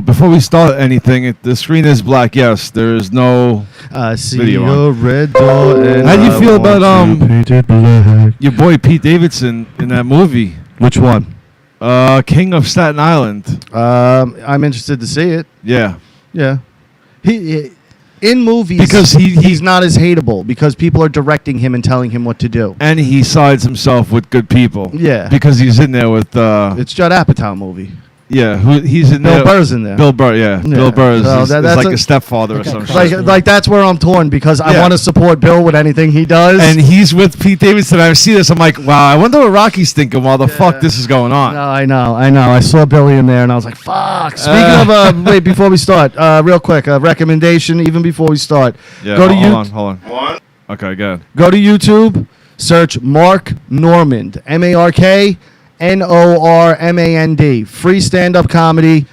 Before we start anything, the screen is black. Yes, there is no video on. Red door and how do you feel about your boy Pete Davidson in that movie? Which one? King of Staten Island. I'm interested to see it. Yeah. He in movies because he's not as hateable because people are directing him and telling him what to do. And he sides himself with good people. Yeah. Because he's in there with it's Judd Apatow movie. Yeah, he's in there. Bill Burr's in there. Bill Burr, yeah. Bill Burr is like a stepfather or something. Like that's where I'm torn because I want to support Bill with anything he does. And he's with Pete Davidson. I see this. I'm like, wow, I wonder what Rocky's thinking while the fuck this is going on. No, I know. I saw Billy in there and I was like, fuck. Speaking of, wait, before we start, real quick, a recommendation even before we start. Yeah, hold on. What? Okay, good. Go to YouTube, search Mark Normand, MarkNormand. Free stand-up comedy,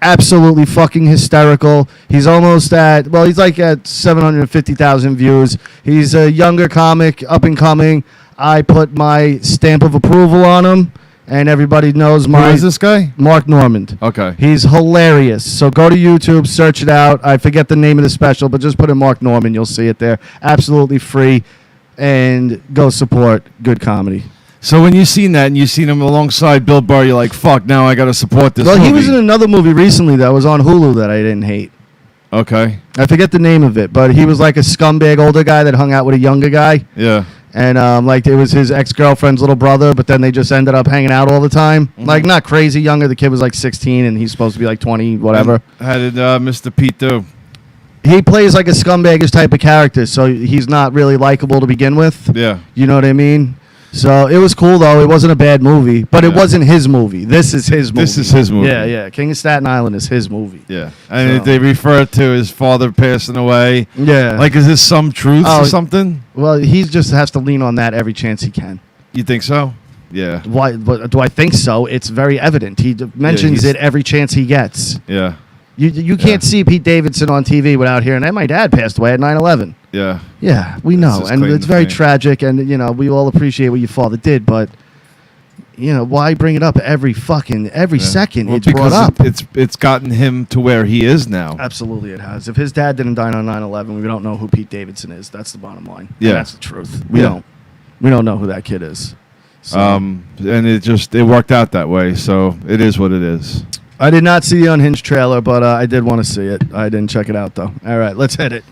absolutely fucking hysterical. He's almost at, he's like at 750,000 views. He's a younger comic, up and coming. I put my stamp of approval on him, and everybody knows Who is this guy? Mark Normand. Okay. He's hilarious. So go to YouTube, search it out. I forget the name of the special, but just put in Mark Normand. You'll see it there. Absolutely free, and go support good comedy. So when you've seen that and you've seen him alongside Bill Burr, you're like, fuck, now I got to support this movie. He was in another movie recently that was on Hulu that I didn't hate. Okay. I forget the name of it, but he was like a scumbag older guy that hung out with a younger guy. Yeah. And it was his ex-girlfriend's little brother, but then they just ended up hanging out all the time. Mm-hmm. Like, not crazy younger. The kid was like 16 and he's supposed to be like 20, whatever. And how did Mr. Pete do? He plays like a scumbagish type of character, so he's not really likable to begin with. Yeah. You know what I mean? So it was cool, though. It wasn't a bad movie, but it wasn't his movie. This is his movie. This is his movie. Yeah. King of Staten Island is his movie. Yeah. And they refer to his father passing away. Yeah. Like, is this some truth or something? Well, he just has to lean on that every chance he can. You think so? Yeah. Why? Do I think so? It's very evident. He mentions it every chance he gets. Yeah. You can't see Pete Davidson on TV without hearing, and my dad passed away at 9/11. Yeah. Yeah, we know. And it's very tragic, and, we all appreciate what your father did, but, why bring it up every second it's brought up? It's gotten him to where he is now. Absolutely it has. If his dad didn't die on 9/11, we don't know who Pete Davidson is. That's the bottom line. Yeah. And that's the truth. We don't know who that kid is. So. And it worked out that way, so it is what it is. I did not see the Unhinged trailer, but I did want to see it. I didn't check it out, though. All right, let's hit it.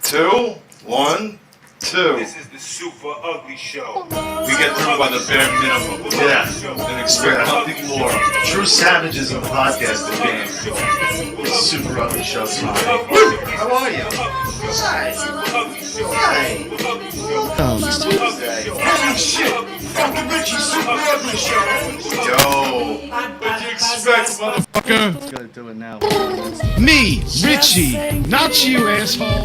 2, 1, 2. This is the Super Ugly Show. We get through by the bare minimum. And expect nothing more. True savages of the podcasting game. Super Ugly Show tonight. How are you? Hi. Oh. Tuesday. Holy shit! Fucking Richie, Super Ugly Show. Yo. What do you expect, motherfucker? Let's go do it now. Me, Richie, not you, asshole.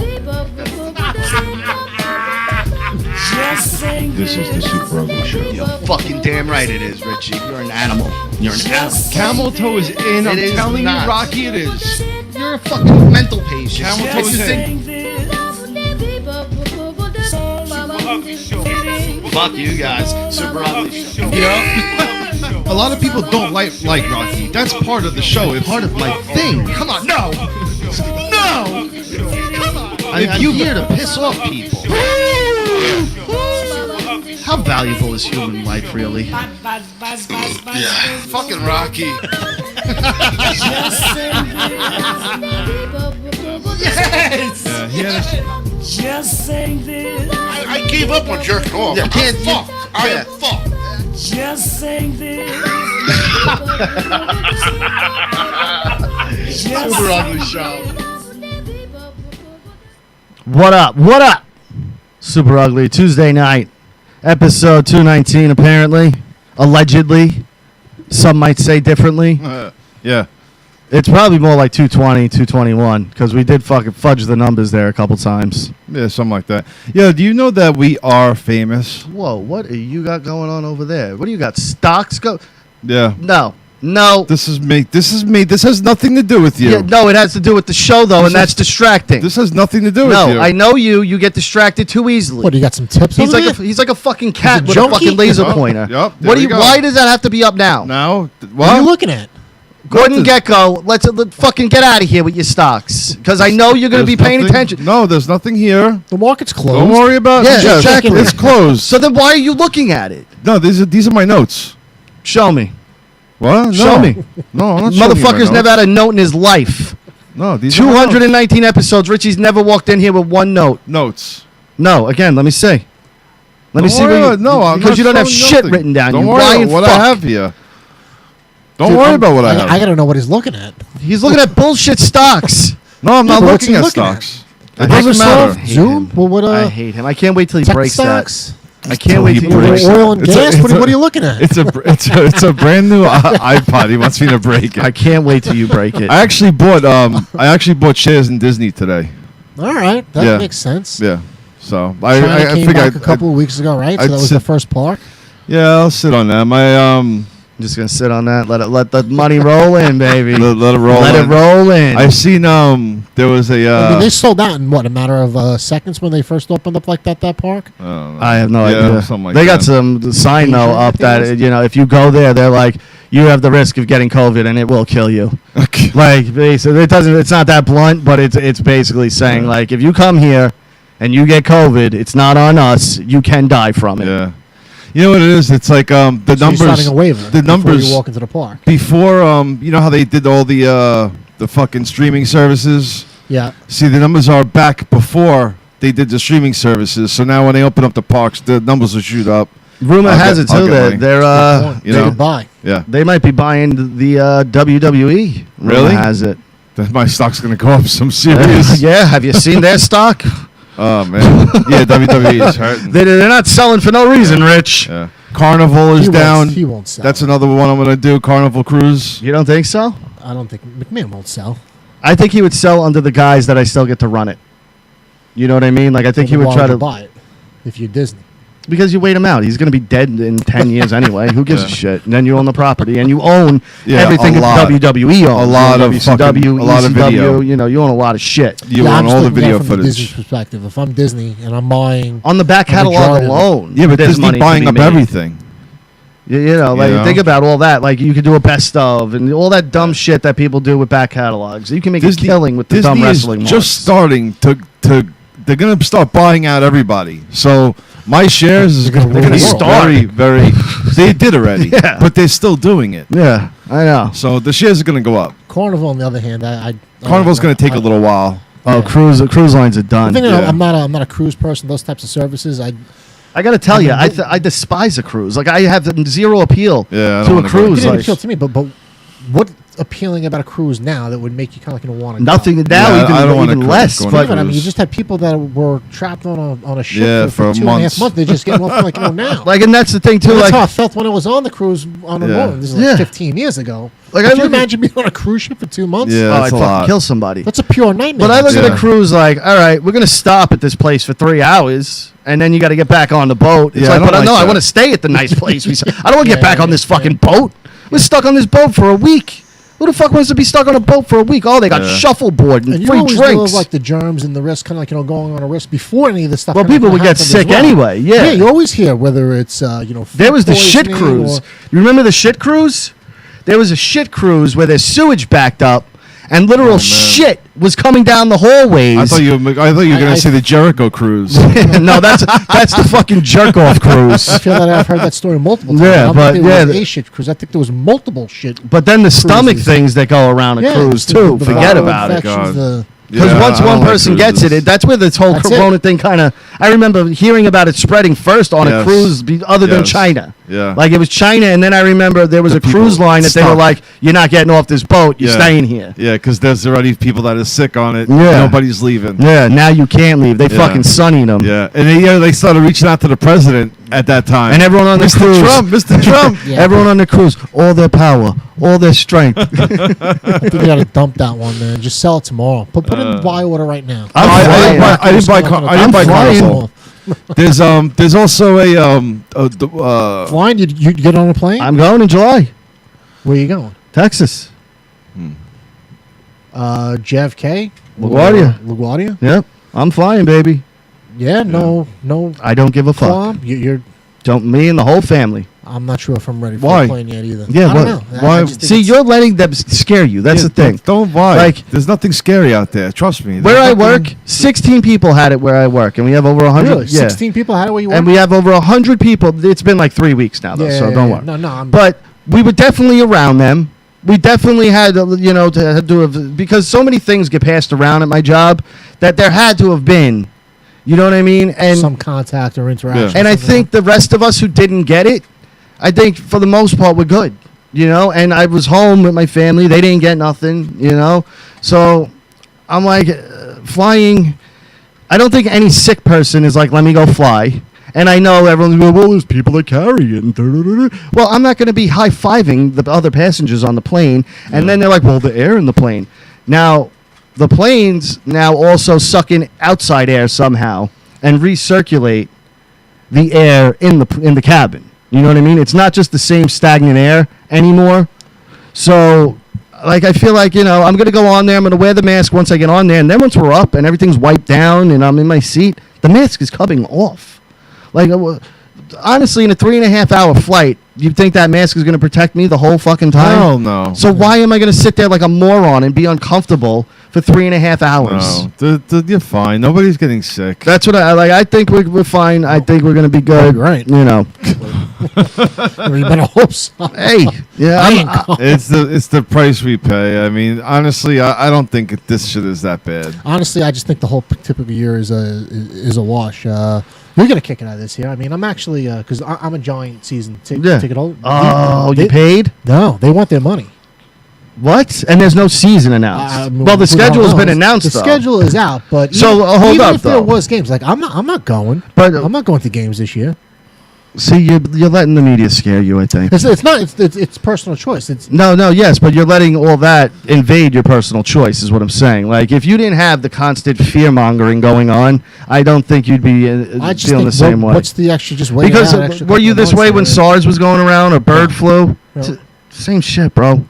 This is the Super Ugly Show. You're fucking damn right it is, Richie. You're an animal. You're an animal. Camel toe is in. I'm telling you, Rocky, it is. You're a fucking mental patient. Camel toe is in. Fuck you guys. Super Ugly Show. A lot of people don't like Rocky. That's part of the show. It's part of my thing. Come on, no! No! Come on! I'm here to piss off people. How valuable is human life, really? Yeah. Fucking Rocky. Yes! Yeah, he had a Just saying this. I gave up on jerking off. Yeah, can't you? I am fucked. Just saying this. Super Ugly Show. What up? What up? Super Ugly Tuesday night, episode 219. Apparently, allegedly, some might say differently. yeah. It's probably more like 220, 221, because we did fucking fudge the numbers there a couple times. Yeah, something like that. Yeah, do you know that we are famous? Whoa, what do you got going on over there? What do you got? Stocks go? Yeah. No. No. This is me. This is me. This has nothing to do with you. Yeah, no, it has to do with the show, though, and that's distracting. This has nothing to do with you. No, I know you. You get distracted too easily. What, you got some tips He's over like there? he's like a fucking cat He's a with a junkie? fucking laser Yep, pointer. yep, there What do we you? go. Why does that have to be up now? Now, What are you what? looking at? Gordon Nothing. Gecko, let's fucking get out of here with your stocks, because I know you're going to be There's paying nothing- attention. No, there's nothing here. The market's closed. Don't worry about it. Yeah, Yes, exactly. It's closed. So then why are you looking at it? No, these are my notes. Show me. What? No. Show me. No, I'm not showing you my Motherfucker's never notes. had a note in his life. No, these are my notes. 219 episodes. Richie's never walked in here with one note. Notes. No, again, let me see. Let me Don't see worry what you, about- no, I'm because not you don't have showing shit nothing. written down. Don't you worry lying about what fuck. I have here. Don't Dude, worry about what I have. I got to know what he's looking at. He's looking at bullshit stocks. No, I'm not but what's looking he at looking at? stocks. It doesn't Microsoft, matter. Zoom? Well, what, I hate him. I can't wait till he tech breaks stocks? that. I can't wait till he Till he breaks breaks that. Oil and It's a- gas? it's What a- are you looking at? It's a brand new iPod. He wants me to break I it. can't wait till you break it. I actually bought shares in Disney today. All right, that Yeah. makes sense. Yeah. So China I came figured back a couple of weeks ago, right? So I'd that was sit- the first park. yeah, I'll sit on that. I'm just gonna sit on that. Let the money roll in, baby. let it roll. Let it in. roll in. I've seen there was a I mean, they sold out in what, a matter of seconds when they first opened up like that park. I don't know. I have no Yeah, idea. something like they got that. some sign though T-shirt, I up think it that was. if you go there, they're like you have the risk of getting COVID and it will kill you. Okay. Like basically, it's not that blunt, but it's basically saying like if you come here and you get COVID, it's not on us. You can die from it. Yeah. You know what it is? It's like the So you're numbers. signing a waiver The before numbers you walk into the park. before you know how they did all the fucking streaming services. Yeah. See, the numbers are back before they did the streaming services. So now when they open up the parks, the numbers will shoot up. Rumor I'll has get- it I'll too get that money. they're You know? Goodbye. Yeah. they might be buying the WWE. Rumor Really? has it? Then my stock's gonna go up some serious. Yeah. Have you seen their stock? Oh man. Yeah, WWE is hurting. They're not selling for no reason, Rich. Yeah. Carnival is down. He won't sell. That's another one I'm gonna do. Carnival Cruise. You don't think so? I don't think McMahon won't sell. I think he would sell under the guise that I still get to run it. You know what I mean? Like I think he Well, would why try you to buy it if you're Disney. because you wait him out. He's going to be dead in 10 years anyway. Who gives a Yeah. shit? And then you own the property and you own Yeah, everything a that lot. WWE owns. A lot You own of WCW, fucking- a lot of ECW, video. You know, you own a lot of shit. You I'm want just all the looking at it video from Disney's footage. perspective. If I'm Disney and I'm buying On the back A catalog majority of it. alone. Yeah, but there's Disney money to buying be up made. everything. You know, like You know? think about all that. Like you could do a best of and all that dumb shit that people do with back catalogs. You can make a killing with the Disney dumb is wrestling. just marks. starting to they're gonna start buying out everybody. So my shares is They're gonna gonna be rule the world. very they did already. Yeah. But they're still doing it. Yeah, I know. So the shares are gonna go up. Carnival, on the other hand, Carnival's gonna take a little while. Oh, Yeah. cruise lines are The done. thing is, Yeah. I'm not a cruise person. Those types of services, I got to tell you, I mean, I despise a cruise. Like I have zero appeal Yeah, I don't to a wanna go. cruise. it didn't Like, appeal to me. But what appealing about a cruise now that would make you kind of want to nothing now, Yeah, I don't wanna even cruise, less. go on a But But I mean, you cruise. just had people that were trapped on a ship Yeah, for for 2.5 months. months. They're just getting off like now. like, and that's the thing too. That's Like, how I felt when I was on the cruise on the Yeah. road. This is like Yeah. 15 years ago. Like, Could I you look at- imagine being on a cruise ship for 2 months? Yeah, oh, I'd that's a fucking lot. kill somebody. That's a pure nightmare. But I look at Yeah. a cruise like, all right, we're gonna stop at this place for 3 hours, and then you got to get back on the boat. It's Yeah, I like, don't but like no, I that. want to stay at the nice place. I don't want to get Yeah, back on this fucking boat. We're stuck on this boat for a week. Who the fuck wants to be stuck on a boat for a week? Oh, they got Yeah. shuffleboard and And you free always drinks. knew of like the germs and the risk, kind of like going on a risk before any of this stuff. Well, kinda people would get happened as sick well. anyway, yeah. you always hear whether it's food There was the shit poisoning cruise. or- You remember the shit cruise? There was a shit cruise where their sewage backed up, and literal shit was coming down the hallways. I thought you were gonna I- say the Jericho cruise. No, that's the fucking jerk off cruise. I feel that I've heard that story multiple times. Yeah, I don't but, think there was yeah, a shit cruise. I think there was multiple shit. But then the stomach Cruises. things that go around a Yeah, cruise the- too. the Forget viral about it. infections, God. the- Because Yeah, once I one don't like person gets cruises. that's where this whole That's corona thing kind of. I remember hearing about it spreading first on a Yes. cruise, other than Yes. China. Yeah. Like it was China, and then I remember there was The a cruise people line that they were stuck. like, "You're not getting off this boat. You're Yeah. staying here." Yeah, because there's already people that are sick on it. Yeah. Nobody's leaving. Yeah, now you can't leave. They Yeah. fucking sunning them. Yeah, and they started reaching out to the president at that time. And everyone on the Mr. cruise. Trump, Mr. Trump. Yeah. Everyone on the cruise, all their power, all their strength. I think you got to dump that one, man. Just sell it tomorrow. Put it in buy order right now. I'm I flying. didn't buy I didn't buy I'm flying. Carnival. There's also a Flying? You get on a plane? I'm going in July. Where you going? Texas. JFK? LaGuardia. Yep. I'm flying, baby. Yeah, no. I don't give a fuck. Qualm? You're. Don't me and the whole family. I'm not sure if I'm ready for Why? a plane yet either. Yeah, I don't know. why? I just think See, it's- you're letting them scare you. That's the thing. Don't lie. Like- There's nothing scary out there. Trust me. Where I There's work, nothing- 16 people had it where I work, and we have over 100. Really? Yeah. 16 people had it where you were? And we have over 100 people. It's been like 3 weeks now, though, so don't worry. No, I'm. But we were definitely around them. We definitely had, to have, because so many things get passed around at my job that there had to have been, you know what I mean? And some contact or interaction. and I think the rest of us who didn't get it, I think for the most part we're good, and I was home with my family. They didn't get nothing, So I'm like, flying, I don't think any sick person is like, let me go fly. And I know everyone's going, well, there's people that carry it. And well, I'm not going to be high-fiving the other passengers on the plane. And then they're like, well, the air in the plane. Now, the planes now also suck in outside air somehow and recirculate the air in the cabin. You know what I mean? It's not just the same stagnant air anymore. So, like, I feel like, I'm going to go on there. I'm going to wear the mask once I get on there. And then once we're up and everything's wiped down and I'm in my seat, the mask is coming off. Like, honestly, in a 3.5 hour flight, you think that mask is going to protect me the whole fucking time? Hell no. So why am I going to sit there like a moron and be uncomfortable for 3.5 hours? No, you're fine. Nobody's getting sick. That's what I like. I think we're fine. I think we're going to be good. Right. You better hope so. Hey, yeah. It's the price we pay. I mean, honestly, I don't think this shit is that bad. Honestly, I just think the whole typical year is a wash. We're gonna kick it out of this year. I mean, I'm actually because I'm a giant season ticket holder. Oh, you paid? No, they want their money. What? And there's no season announced. Well, the schedule has been announced. The schedule is out, but so hold even up, if there was games, like I'm not going. But I'm not going to games this year. See, you're letting the media scare you, I think. It's not. It's personal choice. It's yes, but you're letting all that invade your personal choice, is what I'm saying. Like, if you didn't have the constant fear mongering going on, I don't think you'd be feeling the same way. What's the extra? Just wait. Because were you this way when SARS was going around or bird flu? Yeah. Same shit, bro.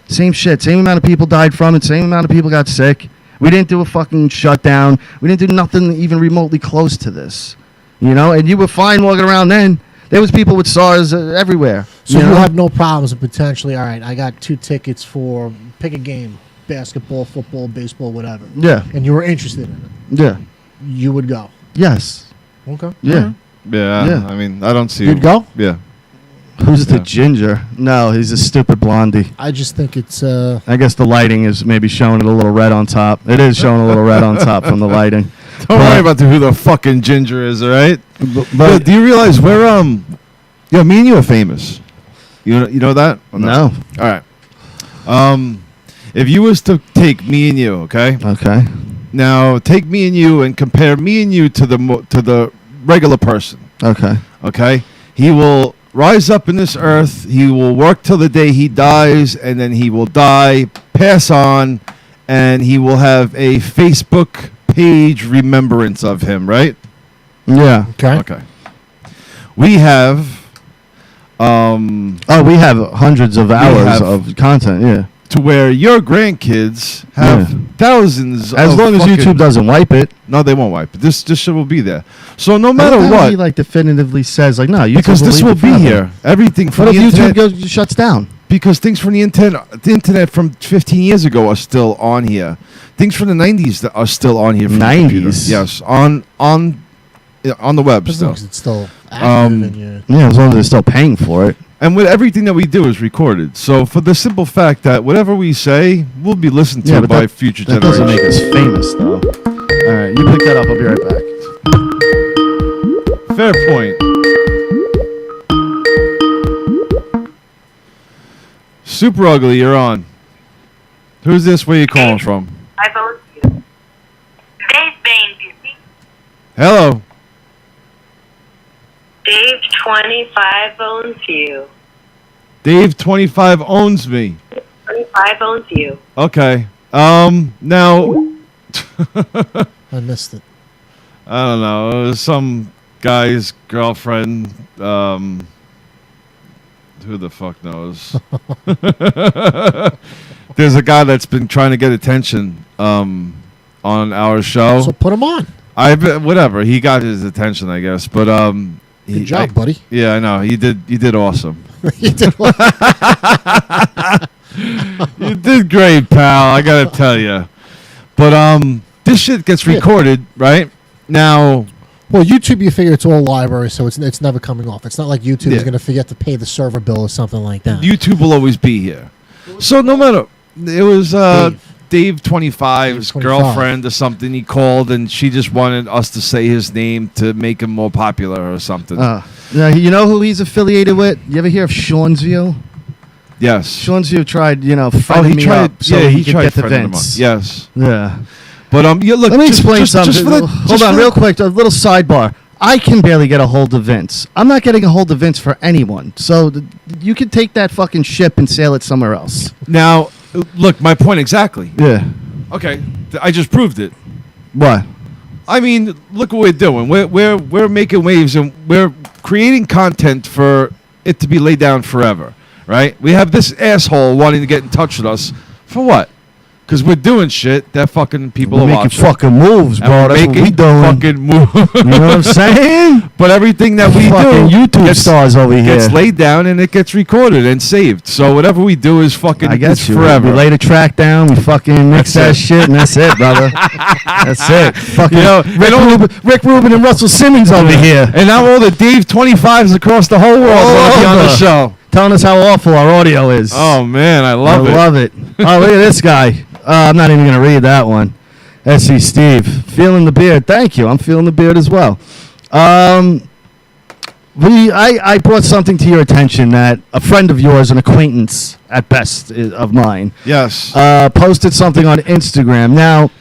Same shit. Same amount of people died from it. Same amount of people got sick. We didn't do a fucking shutdown. We didn't do nothing even remotely close to this. And you were fine walking around then. There was people with SARS everywhere. So you have no problems with potentially, all right, I got 2 tickets for, pick a game, basketball, football, baseball, whatever. Yeah. And you were interested in it. Yeah. You would go. Yes. Okay. Yeah. Yeah. I mean, I don't see. You'd go? Yeah. Who's the ginger? No, he's a stupid blondie. I just think it's... I guess the lighting is maybe showing it a little red on top. It is showing a little red on top from the lighting. Don't worry about who the fucking ginger is, all right? But do you realize we're me and you are famous. You know that? Or no. All right. If you was to take me and you, okay? Okay. Now take me and you and compare me and you to the regular person. Okay. Okay? He will rise up in this earth. He will work till the day he dies, and then he will die, pass on, and he will have a Facebook page remembrance of him, right? Yeah. Okay. We have we have hundreds of hours of content, yeah. To where your grandkids have thousands as of long as fucking- YouTube doesn't wipe it. No, they won't wipe it. This shit will be there. So no I matter love how what, he like definitively says like, no, YouTube because this leave will it be forever. here. Everything from What the if YouTube internet, shuts down? because things from the internet from 15 years ago are still on here. Things from the 90s that are still on here. From the computer. 90s? Yes, on the web As still. long as it's still active and you... Yeah, as long as they're still paying for it. And with everything that we do is recorded. So for the simple fact that whatever we say will be listened to but by that- future That doesn't generations. make us famous, though. All right, you pick that up. I'll be right back. Fair point. Super Ugly, you're on. Who's this? Where you calling from? I vote you. Dave Bain busy. Hello. Dave 25 owns you. Dave 25 owns me. 25 owns you. Okay. Now I missed it. I don't know. It was some guy's girlfriend Who the fuck knows? There's a guy that's been trying to get attention on our show. So put him on. Whatever. He got his attention, I guess. But Good job, buddy. Yeah, I know. You did awesome. You did well. You did great, pal. I gotta tell you. But this shit gets recorded, right? Now. Well, YouTube, you figure it's all library, so it's never coming off. It's not like YouTube is going to forget to pay the server bill or something like that. YouTube will always be here. So no matter, it was Dave 25's girlfriend or something. He called and she just wanted us to say his name to make him more popular or something. You know who he's affiliated with? You ever hear of Sean's View? Yes. Sean's View tried, friending me up so he could get the Vince. Yes. Yeah. But look. Let me explain something. Hold on, real quick. quick. A little sidebar. I can barely get a hold of Vince. I'm not getting a hold of Vince for anyone. So you can take that fucking ship and sail it somewhere else. Now, look, my point exactly. Yeah. Okay, I just proved it. What? I mean, look what we're doing. We're making waves and we're creating content for it to be laid down forever, right? We have this asshole wanting to get in touch with us for what? Because we're doing shit that fucking people are watching. Making fucking moves, bro. And That's what we doing. Fucking moves. You know what I'm saying? But everything that we fucking do YouTube stars over here gets laid down and it gets recorded and saved. So whatever we do is fucking it's forever. We lay the track down, we fucking mix that shit, and that's it, brother. That's it. Fucking Rick Rubin and Russell Simmons over here. And now all the Dave 25s across the whole world want to be on the show. Telling us how awful our audio is. Oh, man, I love it. Oh, look at this guy. I'm not even going to read that one. S.C. Steve. Feeling the beard. Thank you. I'm feeling the beard as well. I brought something to your attention that a friend of yours, an acquaintance at best of mine, yes, posted something on Instagram. Now,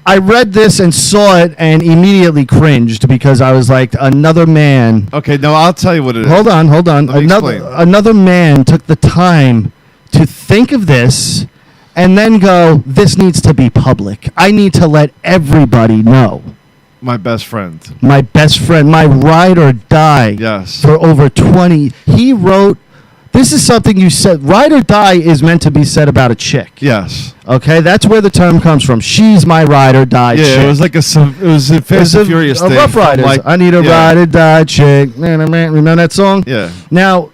I read this and saw it and immediately cringed because I was like, another man. Okay, no, I'll tell you what it is. Hold on. Explain. Another man took the time to think of this and then go, this needs to be public. I need to let everybody know. My best friend. My best friend, my ride or die. Yes. For over 20. He wrote, this is something you said, ride or die is meant to be said about a chick. Yes. Okay, that's where the term comes from. She's my ride or die chick. Yeah, it was like a Fast and Furious thing. Rough Riders. Like, I need a ride or die chick. Remember that song? Yeah. Now,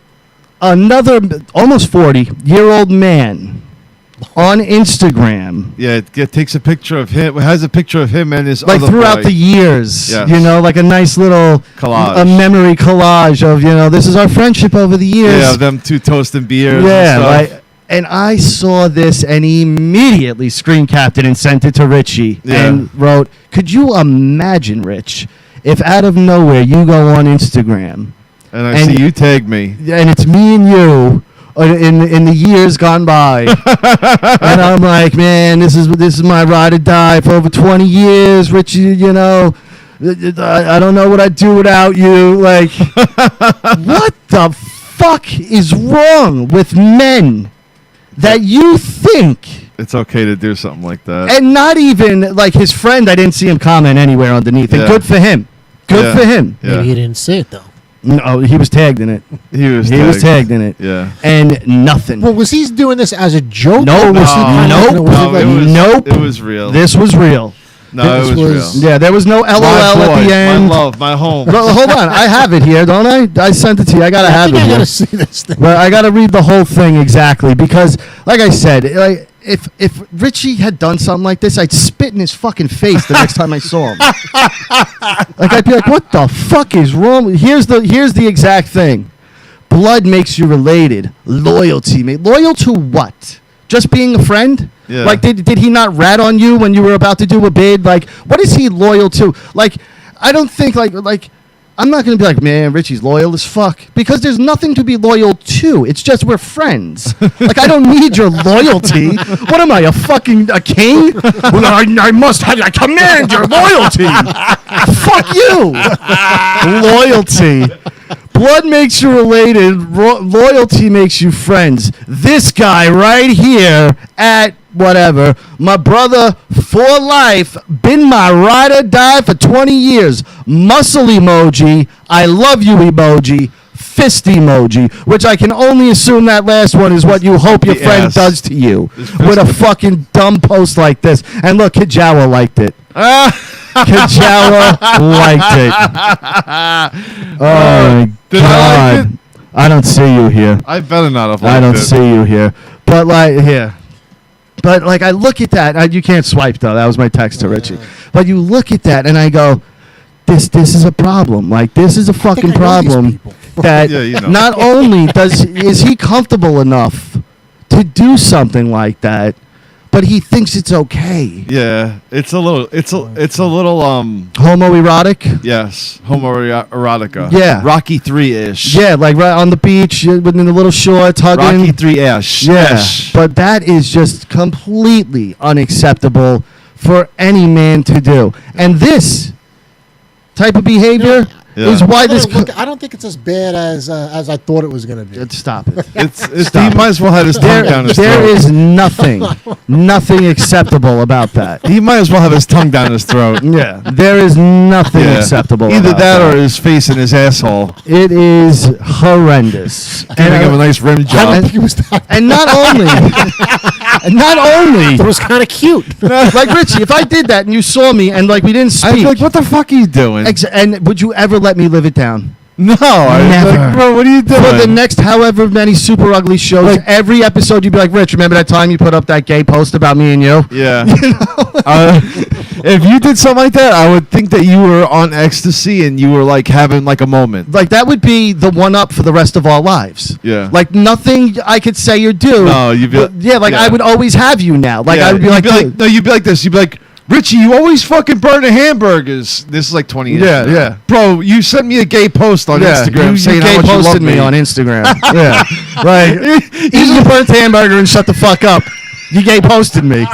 another almost 40-year-old man on Instagram. Yeah, it takes a picture of him. It has a picture of him and his like other throughout boy. the years, Yes. like a nice little collage, a memory collage of this is our friendship over the years. Yeah, them two toasting beers. Yeah, and I saw this and immediately screen capped it and sent it to Richie and wrote, "Could you imagine, Rich, if out of nowhere you go on Instagram and I see you tag me, and it's me and you." In the years gone by, and I'm like, man, this is my ride or die for over 20 years, Richie. I don't know what I'd do without you. Like, what the fuck is wrong with men that you think it's okay to do something like that? And not even like his friend. I didn't see him comment anywhere underneath. And good for him. Good for him. Maybe he didn't see it though. No, he was tagged in it. He was tagged in it. Yeah. And nothing. Well, was he doing this as a joke? No, nope. It was real. This was real. No, it was real. Yeah, there was no LOL at the end. My love, my home. Well, hold on. I have it here, don't I? I sent it to you. I gotta have it here. I gotta see this thing. Well, I gotta read the whole thing exactly because, like I said, if Richie had done something like this, I'd spit in his fucking face the next time I saw him. Like I'd be like, "What the fuck is wrong?" Here's the exact thing: blood makes you related. Loyalty, mate. Loyal to what? Just being a friend? Yeah. Like, did he not rat on you when you were about to do a bid? Like, what is he loyal to? Like, I don't think like. I'm not going to be like, man, Richie's loyal as fuck. Because there's nothing to be loyal to. It's just we're friends. Like, I don't need your loyalty. What am I, a king? Well, I command your loyalty. Fuck you. Loyalty. Blood makes you related. Loyalty makes you friends. This guy right here at whatever, my brother for life, been my ride or die for 20 years. Muscle emoji. I love you emoji. fist emoji, which I can only assume that last one is what you hope your The friend ass. does to you This with a fist- fucking dumb post like this. And look, Kajawa liked it. Kajawa liked it. Oh my Did I like God. I don't see you here. I better not have liked I don't it. see you here. But like here. But like I look at that. You can't swipe though. That was my text to Richie. But you look at that and I go, this is a problem. Like this is a fucking I know these problem. people. That Yeah, you know. not only is he comfortable enough to do something like that, but he thinks it's okay. Yeah, it's a little Homoerotic. yes, homoerotica. Yeah. Rocky 3-ish. Yeah, like right on the beach within the little shorts, hugging. Rocky 3-ish. Yeah, but that is just completely unacceptable for any man to do. And this type of behavior Yeah. is why this. I don't think it's as bad as I thought it was going to be. Stop it. It's he might as well have his tongue down his There throat. is nothing acceptable about that. He might as well have his tongue down his throat. Yeah, there is nothing Yeah. acceptable. Either about that or his face in his asshole. it is horrendous. Giving him a nice rim I don't job. think it was that. And not only, It was kind of cute. like Richie, if I did that and you saw me and like we didn't I'd be speak, like, what the fuck are you doing? and would you ever let me live it down? No, I'd be Never. like, bro, what are you doing? For the next however many Super Ugly shows, Like- every episode you'd be like, Rich, remember that time you put up that gay post about me and you? Yeah. If you did something like that, I would think that you were on ecstasy and you were like having like a moment. Like that would be the one up for the rest of our lives. Yeah. Like nothing I could say or do. No, you'd be- yeah, like yeah. I would always have you now. Like Yeah, I would be like, dude. no, you'd be like this. You'd be like, Richie, you always fucking burn the hamburgers. This is like 20 years Yeah, ago. yeah. Bro, you sent me a gay post on Instagram you saying gay how much you love posted me. me on Instagram. Yeah, like eat the burnt hamburger and shut the fuck up. You gay posted me.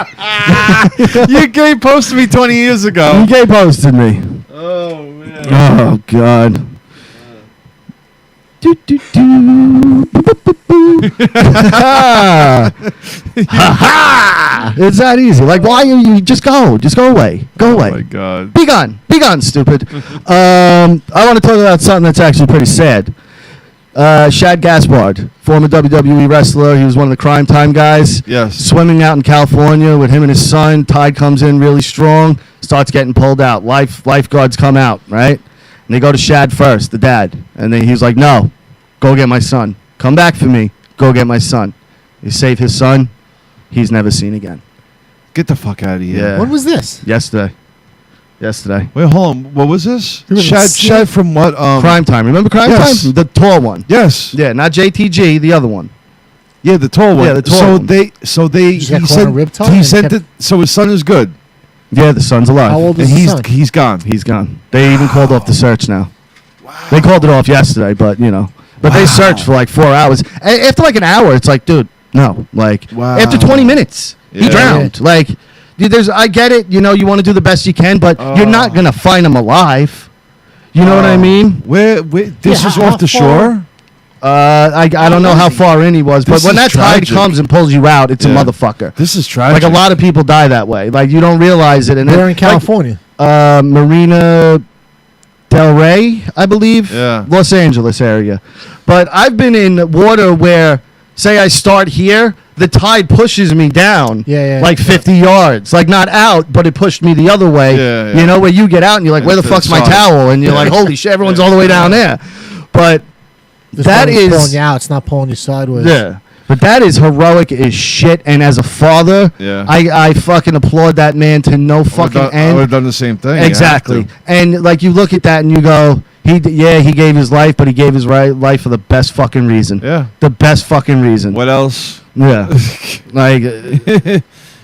You gay posted me 20 years You ago. gay posted me. Oh, man. Oh God. Do, do, do. Boop, boop, boop, boop. Ha ha! It's that easy. Like, why are you? Just go away, go away. Oh, my God. Be gone, stupid. I want to talk about something that's actually pretty sad. Shad Gaspard, former WWE wrestler. He was one of the Crime Time guys. Yes. Swimming out in California with him and his son. Tide comes in really strong, starts getting pulled out. Lifeguards come out, right? And they go to Shad first, the dad. And then he's like, no, go get my son. Come back for me. Go get my son. They save his son. He's never seen again. Get the fuck out of here. Yeah. When was this? Yesterday. Wait, hold on. What was this? He was Shad from what? Crime Time. Remember Crime yes. Time? The tall one. Yes. Yeah, not JTG, the other one. Yeah, the tall one. Yeah, the tall one. So they Just got he caught on a sent rib tie he and sent kept- it. So his son is good, Yeah, the son's alive. How old and is his son? he's gone. He's gone. They even called off the search now. They called it off yesterday, but you know. But they searched for like 4 hours. After like an hour, it's like, dude, no. Like Wow. after 20 minutes, he Yeah. drowned. Like, dude, I get it. You know, you want to do the best you can, but you're not gonna find him alive. You know what I mean? Where this Yeah, is how off the far- shore? I don't know how far in he was, but This when is that tide tragic. comes and pulls you out, it's a Yeah. motherfucker. This is tragic. Like a lot of people die that way. Like you don't realize it. And They're in like, California. Marina Del Rey, I believe. Yeah. Los Angeles area. But I've been in water where, say I start here, the tide pushes me down Yeah, yeah. like 50 yards. Like not out, but it pushed me the other way. Yeah, yeah. You know, where you get out and you're like, where the To the fuck's my side. towel? And you're like, holy shit, everyone's all the way down there. But This that one is pulling is... you out. It's not pulling you sideways. Yeah. But that is heroic as shit. And as a father, Yeah. I fucking applaud that man to no fucking I end. would have done the same thing. You have Exactly. to. And like you look at that and you go, he gave his life, but he gave his life for the best fucking reason. Yeah. The best fucking reason. What else? Yeah. Like,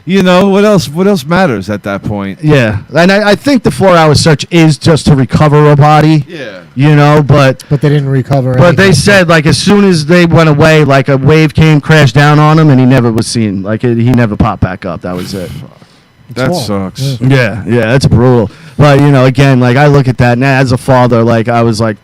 You know what else? What else matters at that point? yeah. And I think the 4-hour search is just to recover a body. Yeah. You know, but But they didn't recover. they anything. said like as soon as they went away, like a wave came, crashed down on him, and he never was seen. Like he never popped back up. That was it. That small. sucks. Yeah. Yeah, that's brutal. But again, like I look at that now as a father, like I was like,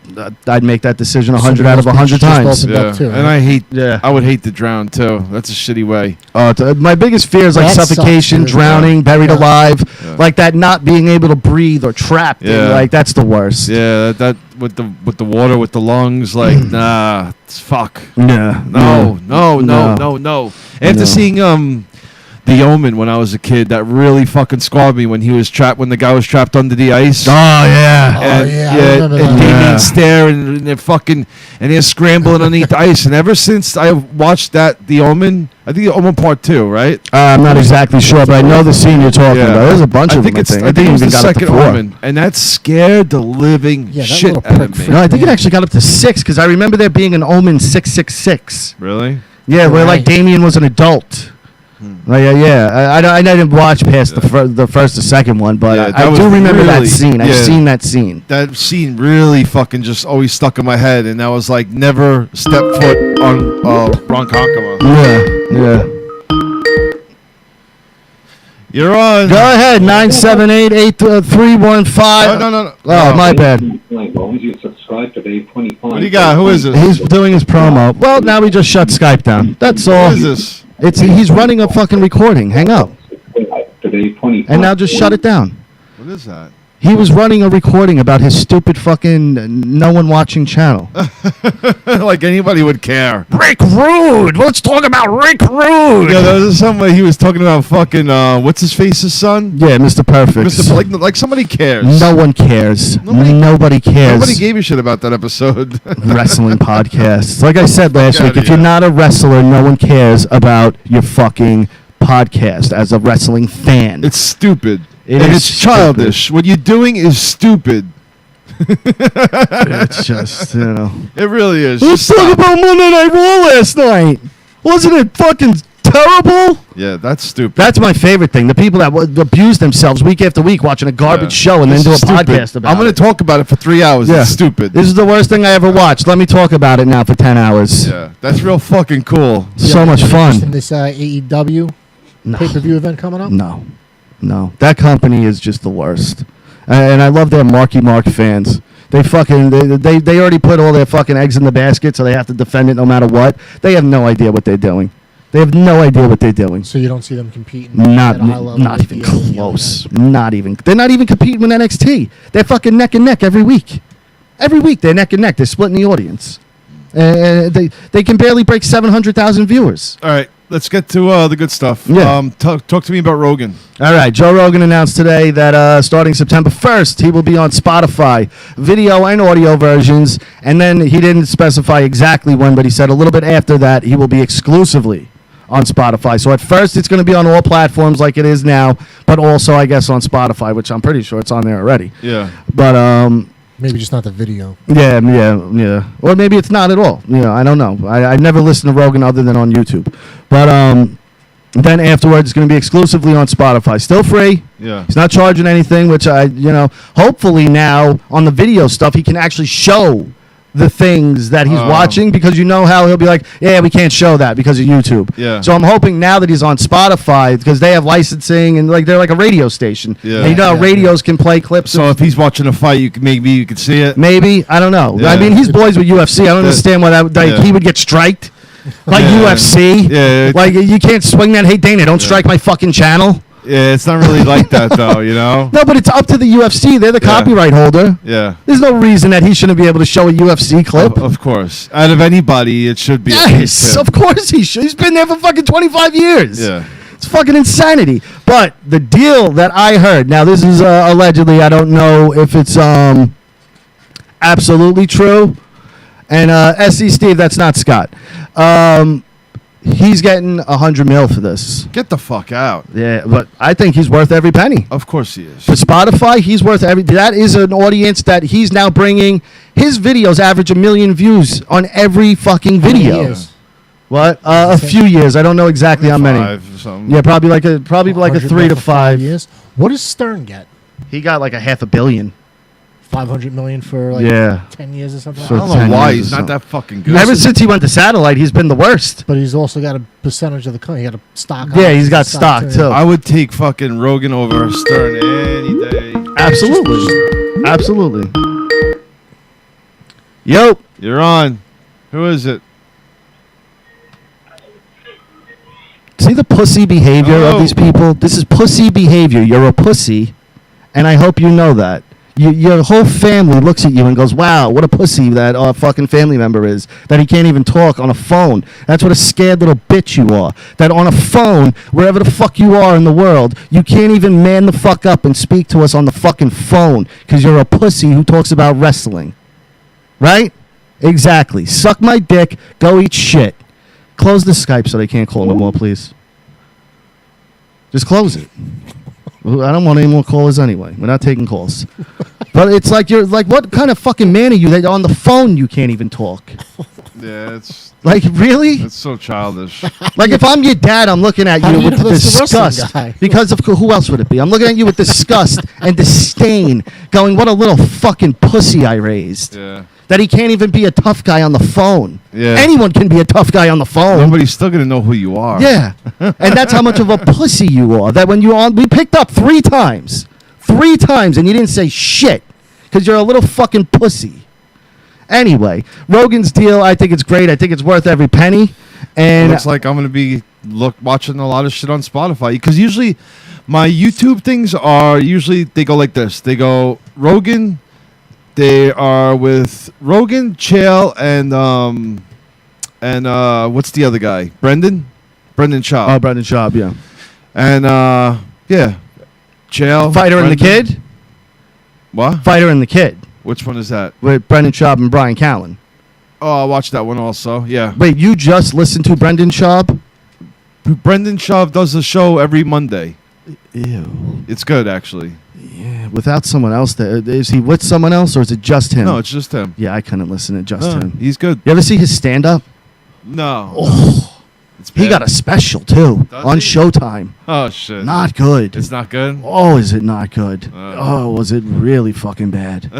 I'd make that decision 100 out of 100 times. opened up too, And right? I would hate to drown too. That's a shitty way. My biggest fear is like That sucks, suffocation, dude. drowning, buried Yeah. alive, Yeah. like that, not being able to breathe or trapped. Yeah. Like that's the worst. Yeah, that with the water with the lungs, like nah, it's fuck. Yeah. No. After No. seeing The Omen when I was a kid, that really fucking scarred me when he was trapped, when the guy was trapped under the ice. Oh yeah. And, yeah, I remember and that. Damien Yeah. stare and they're fucking and they're scrambling underneath the ice. And ever since I watched that, The Omen, I think The Omen Part 2, right? I'm not exactly sure, but I know the scene you're talking about. There's a bunch I of think them. it's I I think think it was even the got up to second 4. Omen, and that scared the living Yeah, that shit little out prick of me. freaked No, I think it Yeah. actually got up to 6 because I remember there being an Omen 666. Really? Yeah, where like Right. Damien was an adult. Like, I didn't watch past the first or second one, but Yeah, that I was do remember that really- scene. I've yeah. seen that scene. That scene really fucking just always stuck in my head, and I was like, never step foot on Ronkonkoma. Yeah. You're on. Go ahead, 978-8315. No. Oh, my bad. What do you got? Who is this? He's doing his promo. Well, now we just shut Skype down. That's all. Who is this? He's running a fucking recording. Hang up. And now just shut it down. What is that? He was running a recording about his stupid fucking no one watching channel. Like anybody would care. Rick Rude. Let's talk about Rick Rude. Yeah, there was somebody he was talking about fucking what's his face's son? Yeah, Mr. Perfect. Like somebody cares. No one cares. Nobody- Nobody cares. Nobody gave a shit about that episode. Wrestling podcasts. Like I said last Fuck week, outta if you're here. not a wrestler, no one cares about your fucking podcast as a wrestling fan. It's stupid. It and is it's childish. What you're doing is stupid. It's just, It really is. Let's Just talk stop. about Monday Night Raw last night. Wasn't it fucking terrible? Yeah, that's stupid. That's my favorite thing. The people that abuse themselves week after week watching a garbage show and then This do a is stupid. podcast about I'm going it. to talk about it for 3 hours. Yeah. It's stupid. This is the worst thing I ever watched. Let me talk about it now for 10 hours. Yeah, that's real fucking cool. So much In fun. this AEW No. pay-per-view event coming up? No. That company is just the worst. And I love their Marky Mark fans. They already put all their fucking eggs in the basket, so they have to defend it no matter what. They have no idea what they're doing. They have no idea what they're doing. So you don't see them competing Not at a high level? not with even the other close. guys? Not even. They're not even competing with NXT. They're fucking neck and neck every week. Every week they're neck and neck. They're splitting the audience. They can barely break 700,000 viewers. All right, let's get to the good stuff. Yeah. Talk to me about Rogan. All right, Joe Rogan announced today that starting September 1st, he will be on Spotify, video and audio versions, and then he didn't specify exactly when, but he said a little bit after that he will be exclusively on Spotify. So at first it's going to be on all platforms like it is now, but also I guess on Spotify, which I'm pretty sure it's on there already. Yeah. But Maybe just not the video. yeah. Or maybe it's not at all. I don't know. I never listened to Rogan other than on YouTube. But then afterwards, it's going to be exclusively on Spotify. Still free. Yeah. He's not charging anything, which hopefully now on the video stuff, he can actually show the things that he's watching, because how he'll be like, yeah, we can't show that because of YouTube. Yeah. So I'm hoping now that he's on Spotify, because they have licensing and they're like a radio station. Yeah. And radios can play clips. So if he's watching a fight, maybe you could see it. Maybe, I don't know. Yeah. I mean, he's boys with UFC. I don't understand why he would get striked like Yeah. UFC. Yeah. Like you can't swing that. Hey Dana, don't strike my fucking channel. Yeah, it's not really like that though, No, but it's up to the UFC. They're the copyright holder. Yeah. There's no reason that he shouldn't be able to show a UFC clip. Of course. Out of anybody, it should be. Yes, of course he should. He's been there for fucking 25 years. Yeah. It's fucking insanity. But the deal that I heard, now this is allegedly, I don't know if it's absolutely true. And SC Steve, that's not Scott. He's getting $100 million for this. Get the fuck out. Yeah, but I think he's worth every penny. Of course he is. For Spotify, he's worth every. That is an audience that he's now bringing. His videos average 1 million views on every fucking How many video. years? What? A few years. I don't know exactly how many. 5 or something. Yeah, probably like a 3 to 5. years. What does Stern get? He got like $500 million. $500 million for like Yeah. 10 years or something. For I don't 10 know why years he's or not something. that fucking good. Ever since he went to satellite, he's been the worst. But he's also got a percentage of the company. He got a stock. Yeah, he's got stock too. I would take fucking Rogan over Stern any day. Absolutely. Absolutely. Yo. You're on. Who is it? See the pussy behavior Oh. of these people? This is pussy behavior. You're a pussy, and I hope you know that. Your whole family looks at you and goes, wow, what a pussy that our fucking family member is, that he can't even talk on a phone. That's what a scared little bitch you are. That on a phone, wherever the fuck you are in the world, you can't even man the fuck up and speak to us on the fucking phone because you're a pussy who talks about wrestling. Right? Exactly. Suck my dick, go eat shit. Close the Skype so they can't call no more, please. Just close it. I don't want any more callers anyway. We're not taking calls. But it's like you're like, what kind of fucking man are you that on the phone you can't even talk? Yeah, it's Like, really? so childish. Like, if I'm your dad, I'm looking at How you do you with know that's the wrestling disgust. guy? Because of who else would it be? I'm looking at you with disgust and disdain, going, what a little fucking pussy I raised. Yeah. That he can't even be a tough guy on the phone. Yeah. Anyone can be a tough guy on the phone. Nobody's still gonna know who you are. Yeah. And that's how much of a pussy you are. That when you on, we picked up 3 times. 3 times, and you didn't say shit. Because you're a little fucking pussy. Anyway, Rogan's deal, I think it's great. I think it's worth every penny. And Looks like I'm gonna be watching a lot of shit on Spotify because usually my YouTube things are they go like this. They go Rogan. They are with Rogan, Chael, and what's the other guy? Brendan Schaub. Oh, Brendan Schaub, yeah. And yeah, Chael, Fighter and the Brendan. Kid? What? Fighter and the Kid. Which one is that? With Brendan Schaub and Brian Callen. Oh, I watched that one also. Yeah. Wait, you just listened to Brendan Schaub? Brendan Schaub does a show every Monday. Ew. It's good actually. Yeah, without someone else there. Is he with someone else or is it just him? No, it's just him. Yeah, I couldn't listen to just him. He's good. You ever see his stand-up? No. Oh, It's he bad. got a special, too, Does on he? Showtime. Oh shit. Not good. It's not good. Oh, is it not good? Oh, was it really fucking bad?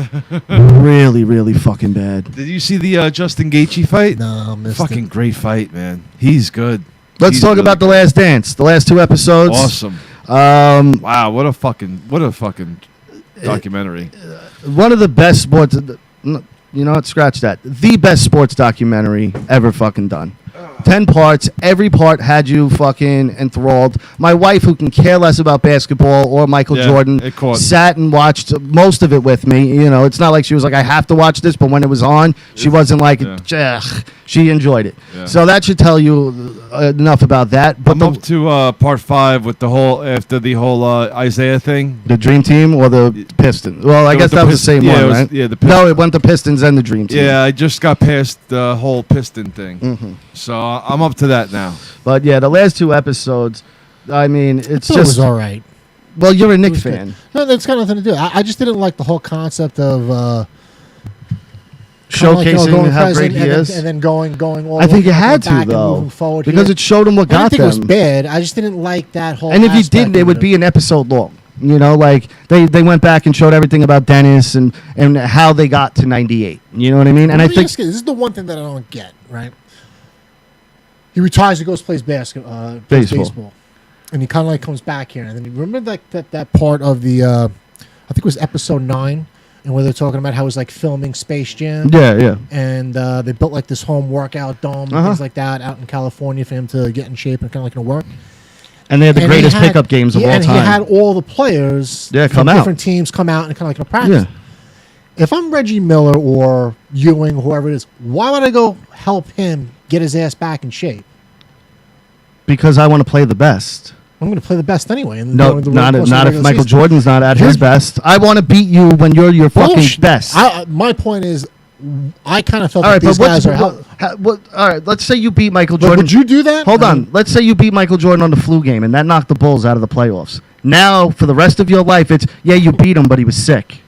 Really, really fucking bad. Did you see the Justin Gaethje fight? No, missed Fucking it. great fight, man. He's good. Let's He's talk really about The good. Last Dance. The last 2 episodes. Awesome. Um, Wow, what a fucking documentary. one of the best sports. You know what? Scratch that. The best sports documentary ever fucking done. 10 parts. Every part had you fucking enthralled. My wife, who can care less about basketball or Michael Yeah, Jordan, it caught. sat and watched most of it with me. You know, it's not like she was like, I have to watch this, but when it was on, she wasn't like, Yeah. "Ugh." She enjoyed it. Yeah. So that should tell you enough about that. But I'm up to part 5 with after the whole Isaiah thing. the Dream Team or the Pistons? Well, I It guess was the that was the Pist- same yeah, one, it was- right? yeah, the no, Pistons. it went the Pistons and the Dream Team. Yeah, I just got past the whole Piston thing. Mm-hmm. So I'm up to that now. But yeah, the last 2 episodes, I mean, it's I thought it just. was all right. Well, you're a It Knicks was good. fan. No, that's got nothing to do. I just didn't like the whole concept of Showcasing going how great present he and is. Then, and then going all. I think you going had to, back and though, moving forward because here. it showed him what I didn't got think it was them. bad. I just didn't like that whole. And if you aspect didn't, it of would be an episode long. You know, like they went back and showed everything about Dennis and how they got to 98. You know what I mean? And I Let me think ask you, this is the one thing that I don't get. Right? He retires. He goes plays baseball, and he kind of like comes back here. And then you remember that part of the, I think it was episode 9, and where they're talking about how it was like filming Space Jam. yeah. And they built like this home workout dome, and things like that, out in California for him to get in shape and kind of like work. And they had the And he greatest had- pickup games of all and time. he had all the players Yeah, from come out. different teams come out and kind of like practice. Yeah. If I'm Reggie Miller or Ewing, whoever it is, why would I go help him get his ass back in shape? Because I want to play the best. I'm going to play the best anyway. And No, not if Michael Jordan's not at his best. I want to beat you when you're your fucking best. My point is, I kind of felt All right, that these but guys are help. all right, let's say you beat Michael But Jordan. would you do that? Hold on. Let's say you beat Michael Jordan on the flu game, and that knocked the Bulls out of the playoffs. Now, for the rest of your life, it's, yeah, you beat him, but he was sick.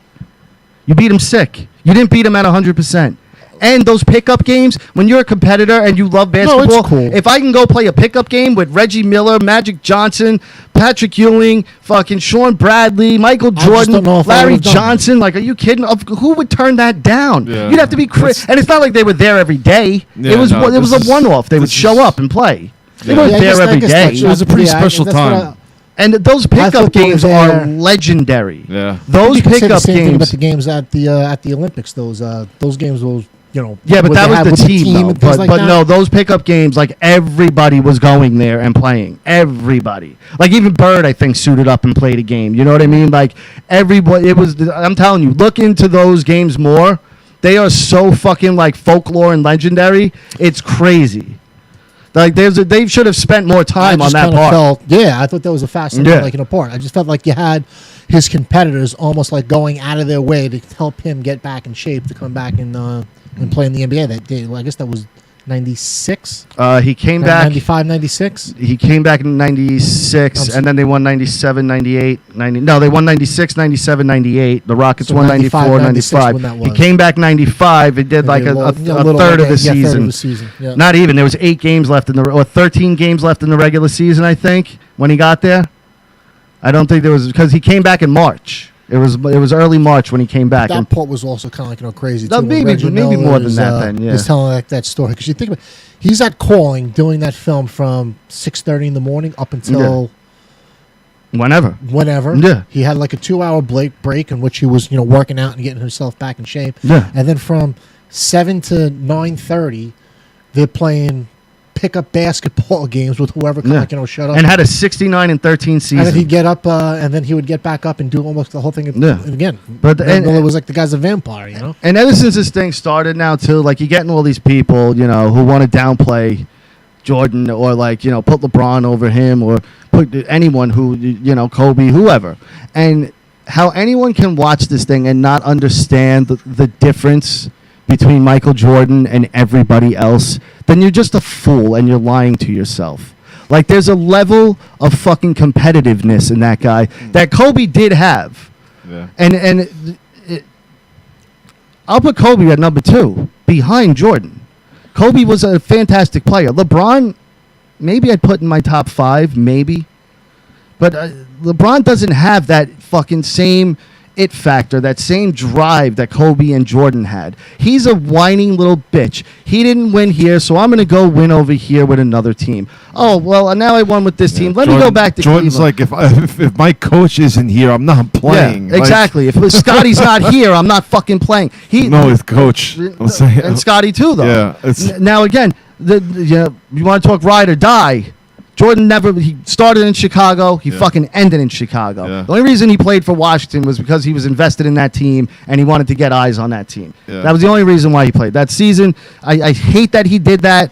You beat him sick. You didn't beat him at 100%. And those pickup games, when you're a competitor and you love basketball, cool. if I can go play a pickup game with Reggie Miller, Magic Johnson, Patrick Ewing, fucking Sean Bradley, Michael just Jordan, don't know if I Larry would've done Johnson, like, are you kidding? Who would turn that down? Yeah. You'd have to be and it's not like they were there every day. Yeah, it was no, it was this a is- one-off. They would this show is- up and play. They Yeah. weren't Yeah, I there guess- I every guess day. that's- It was a pretty yeah, special that's what time. And those I pickup thought they games were are there. legendary. Yeah. Those You could say the pickup same thing about games. the games at the Olympics. Those games will, Yeah, but what that they was had the with team, though. and things But, like but that. no, those pickup games, like, everybody was going there and playing. Everybody. Like, even Bird, I think, suited up and played a game. You know what I mean? Like, everybody, I'm telling you, look into those games more. They are so fucking, like, folklore and legendary. It's crazy. Like, they should have spent more time on that part. I thought that was a fascinating, Yeah. part. I just felt like you had his competitors almost like going out of their way to help him get back in shape to come back and play in the NBA. I guess that was 96, He came back. 95, 96. He came back in 96, and then they won 97, 98, 90. No, they won 96, 97, 98. The Rockets So won 95, 94, 96 when 95. that He was. came back 95. He did like a little third of like the season. Third of the season. Yeah. Not even. There was 8 games left or 13 games left in the regular season, I think, when he got there. I don't think there was, because he came back in March. It was early March when he came back. That And part was also kind of like crazy No, too. when maybe- Reggie maybe Miller more than that then, yeah. is telling like that story because you think about he's at calling doing that film from 6:30 in the morning up until whenever. whenever. Yeah. He had like a 2-hour break in which he was working out and getting himself back in shape. Yeah. And then from 7 to 9:30, they're playing pickup basketball games with whoever shut up. And had a 69 and 13 season. And then he'd get up, and then he would get back up and do almost the whole thing Yeah. again. But- But and- Miller was like the guy's a vampire, And ever since this thing started now, too, like, you're getting all these people, who want to downplay Jordan or, like, put LeBron over him or put anyone who, Kobe, whoever. And how anyone can watch this thing and not understand the difference between Michael Jordan and everybody else, then you're just a fool and you're lying to yourself. Like, there's a level of fucking competitiveness in that guy that Kobe did have. Yeah. And I'll put Kobe at number 2 behind Jordan. Kobe was a fantastic player. LeBron, maybe I'd put in my top 5, maybe. But LeBron doesn't have that fucking same it factor, that same drive that Kobe and Jordan had. He's a whining little bitch. He didn't win here, so I'm going to go win over here with another team. Oh, well, now I won with this team. Let me go back to Jordan's Cleveland. like, if my coach isn't here, I'm not playing. Yeah, exactly. If Scotty's not here, I'm not fucking playing. No, with coach. I'm saying, And Scotty too, though. Yeah, it's- Now again, you want to talk ride or die? Jordan he started in Chicago. He fucking ended in Chicago. Yeah. The only reason he played for Washington was because he was invested in that team and he wanted to get eyes on that team. Yeah. That was the only reason why he played. That season, I hate that he did that,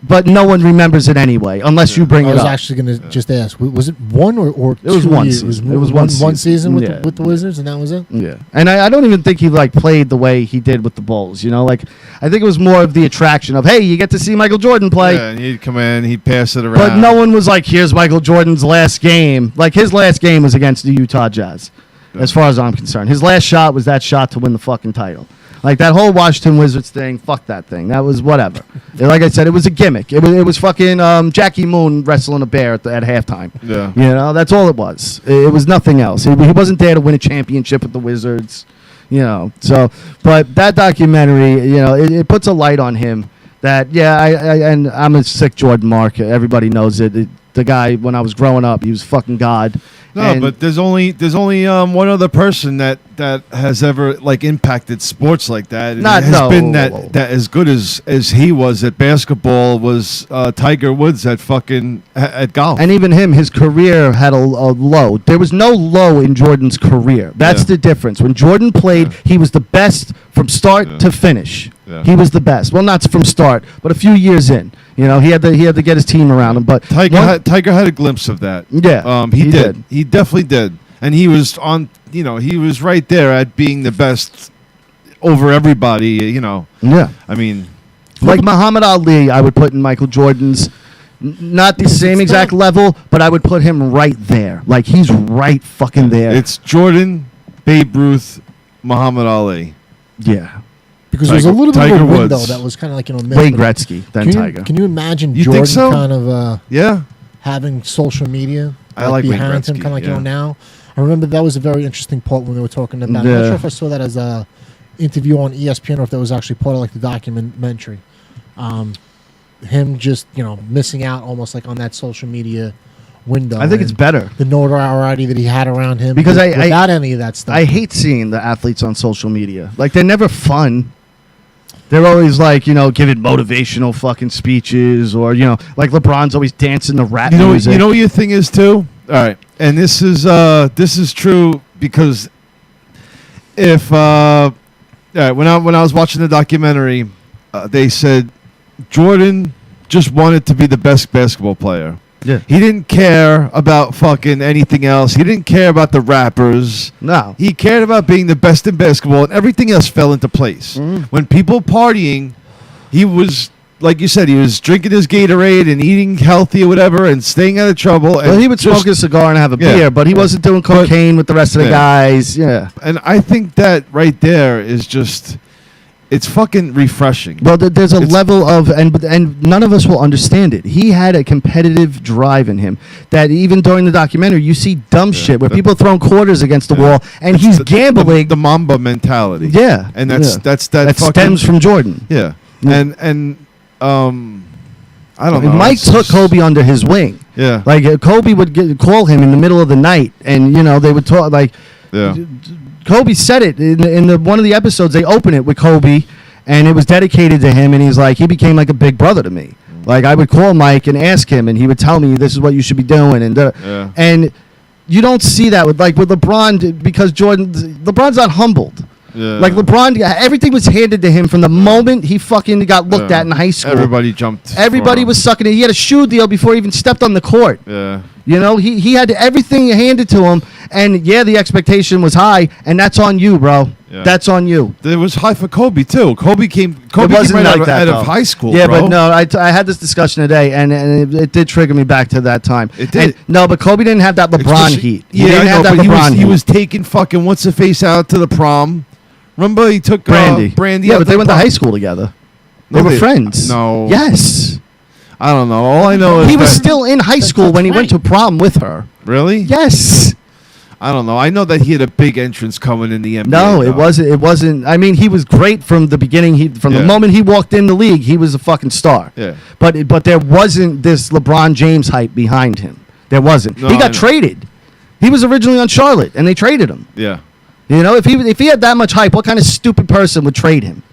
but no one remembers it anyway, unless you bring I it was up. actually going to just ask, was it one or It was 2 one years? season. It was one season with, Yeah. with the Wizards, and that was it? Yeah, and I don't even think he like played the way he did with the Bulls. Like, I think it was more of the attraction of, hey, you get to see Michael Jordan play. Yeah, and he'd come in, he'd pass it around. But no one was like, here's Michael Jordan's last game. Like, his last game was against the Utah Jazz, as far as I'm concerned. His last shot was that shot to win the fucking title. Like, that whole Washington Wizards thing, fuck that thing. That was whatever. Like I said, it was a gimmick. It was fucking Jackie Moon wrestling a bear at halftime. Yeah. That's all it was. It was nothing else. He wasn't there to win a championship with the Wizards. So, but that documentary, it puts a light on him that, and I'm a sick Jordan mark. Everybody knows it. The guy, when I was growing up, he was fucking God. No, but there's only one other person that has ever like impacted sports like that. And Not- it has no. been that as good as he was at basketball was Tiger Woods at golf. And even him, his career had a low. There was no low in Jordan's career. That's Yeah. the difference. When Jordan played, he was the best from start to finish. Yeah. He was the best. Well, not from start, but a few years in. He had to get his team around him. But Tiger had a glimpse of that. Yeah, he he did. did. He definitely did. And he was on. He was right there at being the best over everybody. yeah. I mean, Like Muhammad Ali, I would put in Michael Jordan's, not the same exact level, but I would put him right there. Like, he's right fucking there. it's Jordan, Babe Ruth, Muhammad Ali. Yeah. Because there's a little bit of Tiger a window Woods. that was kind of like Wayne Gretzky, then can Tiger. Can you imagine You Jordan think so? kind of Yeah. having social media I like Wayne behind him, Gretzky, kind of like yeah. now? I remember that was a very interesting part when they were talking about. I'm not Yeah. sure if I saw that as a interview on ESPN or if that was actually part of like the documentary. Him just missing out almost like on that social media window. I think it's and better. the notoriety that he had around him Because without any of that stuff. I hate seeing the athletes on social media. Like, they're never fun. They're always like, giving motivational fucking speeches, or like LeBron's always dancing the rap music. You know what your thing is too. All right, and this is true because if all right, when I was watching the documentary, they said Jordan just wanted to be the best basketball player. Yeah. He didn't care about fucking anything else. He didn't care about the rappers. No. He cared about being the best in basketball, and everything else fell into place. When people partying, he was, like you said, he was drinking his Gatorade and eating healthy or whatever and staying out of trouble. Well, and he would just- smoke a cigar and have a Yeah. beer, but he wasn't doing cocaine with the rest of the Yeah. guys. Yeah. And I think that right there is just, it's fucking refreshing. Well, there's a It's- level of, and none of us will understand it. He had a competitive drive in him that even during the documentary, you see dumb shit where people throwing quarters against the wall, and It's he's the- gambling. the Mamba mentality. Yeah. And that's Yeah. that that fucking, stems from Jordan. Yeah. Yeah. And I don't know. Mike It's took just- Kobe under his wing. Yeah. Like, Kobe would call him in the middle of the night, and they would talk. Like, Yeah. Kobe said it in the one of the episodes. They open it with Kobe, and it was dedicated to him. And he's like, he became like a big brother to me. Like, I would call Mike and ask him, and he would tell me, this is what you should be doing. Yeah. And you don't see that with LeBron, because LeBron's not humbled. Yeah. Like, LeBron, everything was handed to him from the moment he fucking got looked Yeah. at in high school. Everybody jumped. Everybody for him. was sucking it. He had a shoe deal before he even stepped on the court. Yeah. He had everything handed to him, and the expectation was high, and that's on you, bro. Yeah. That's on you. It was high for Kobe too. Kobe came It right wasn't like that, out though. of high school. Yeah, bro. but no, I had this discussion today, and it did trigger me back to that time. It did. No, but Kobe didn't have that LeBron Especially- heat. He Yeah, didn't I know, have that but LeBron he heat. was taking fucking what's the face out to the prom. Remember he took Brandy. Brandy. Yeah, out but to they the went to prom. high school together. No, They were friends. No. Yes. I don't know. All I know is He was that- still in high school when he went to prom with her. really. Yes. I don't know. I know that he had a big entrance coming in the NBA. No, though. it wasn't. It wasn't. I mean, he was great from the beginning. From the Yeah. moment he walked in the league, he was a fucking star. Yeah. But there wasn't this LeBron James hype behind him. There wasn't. No, He I got know. traded. He was originally on Charlotte, and they traded him. Yeah. If he had that much hype, what kind of stupid person would trade him?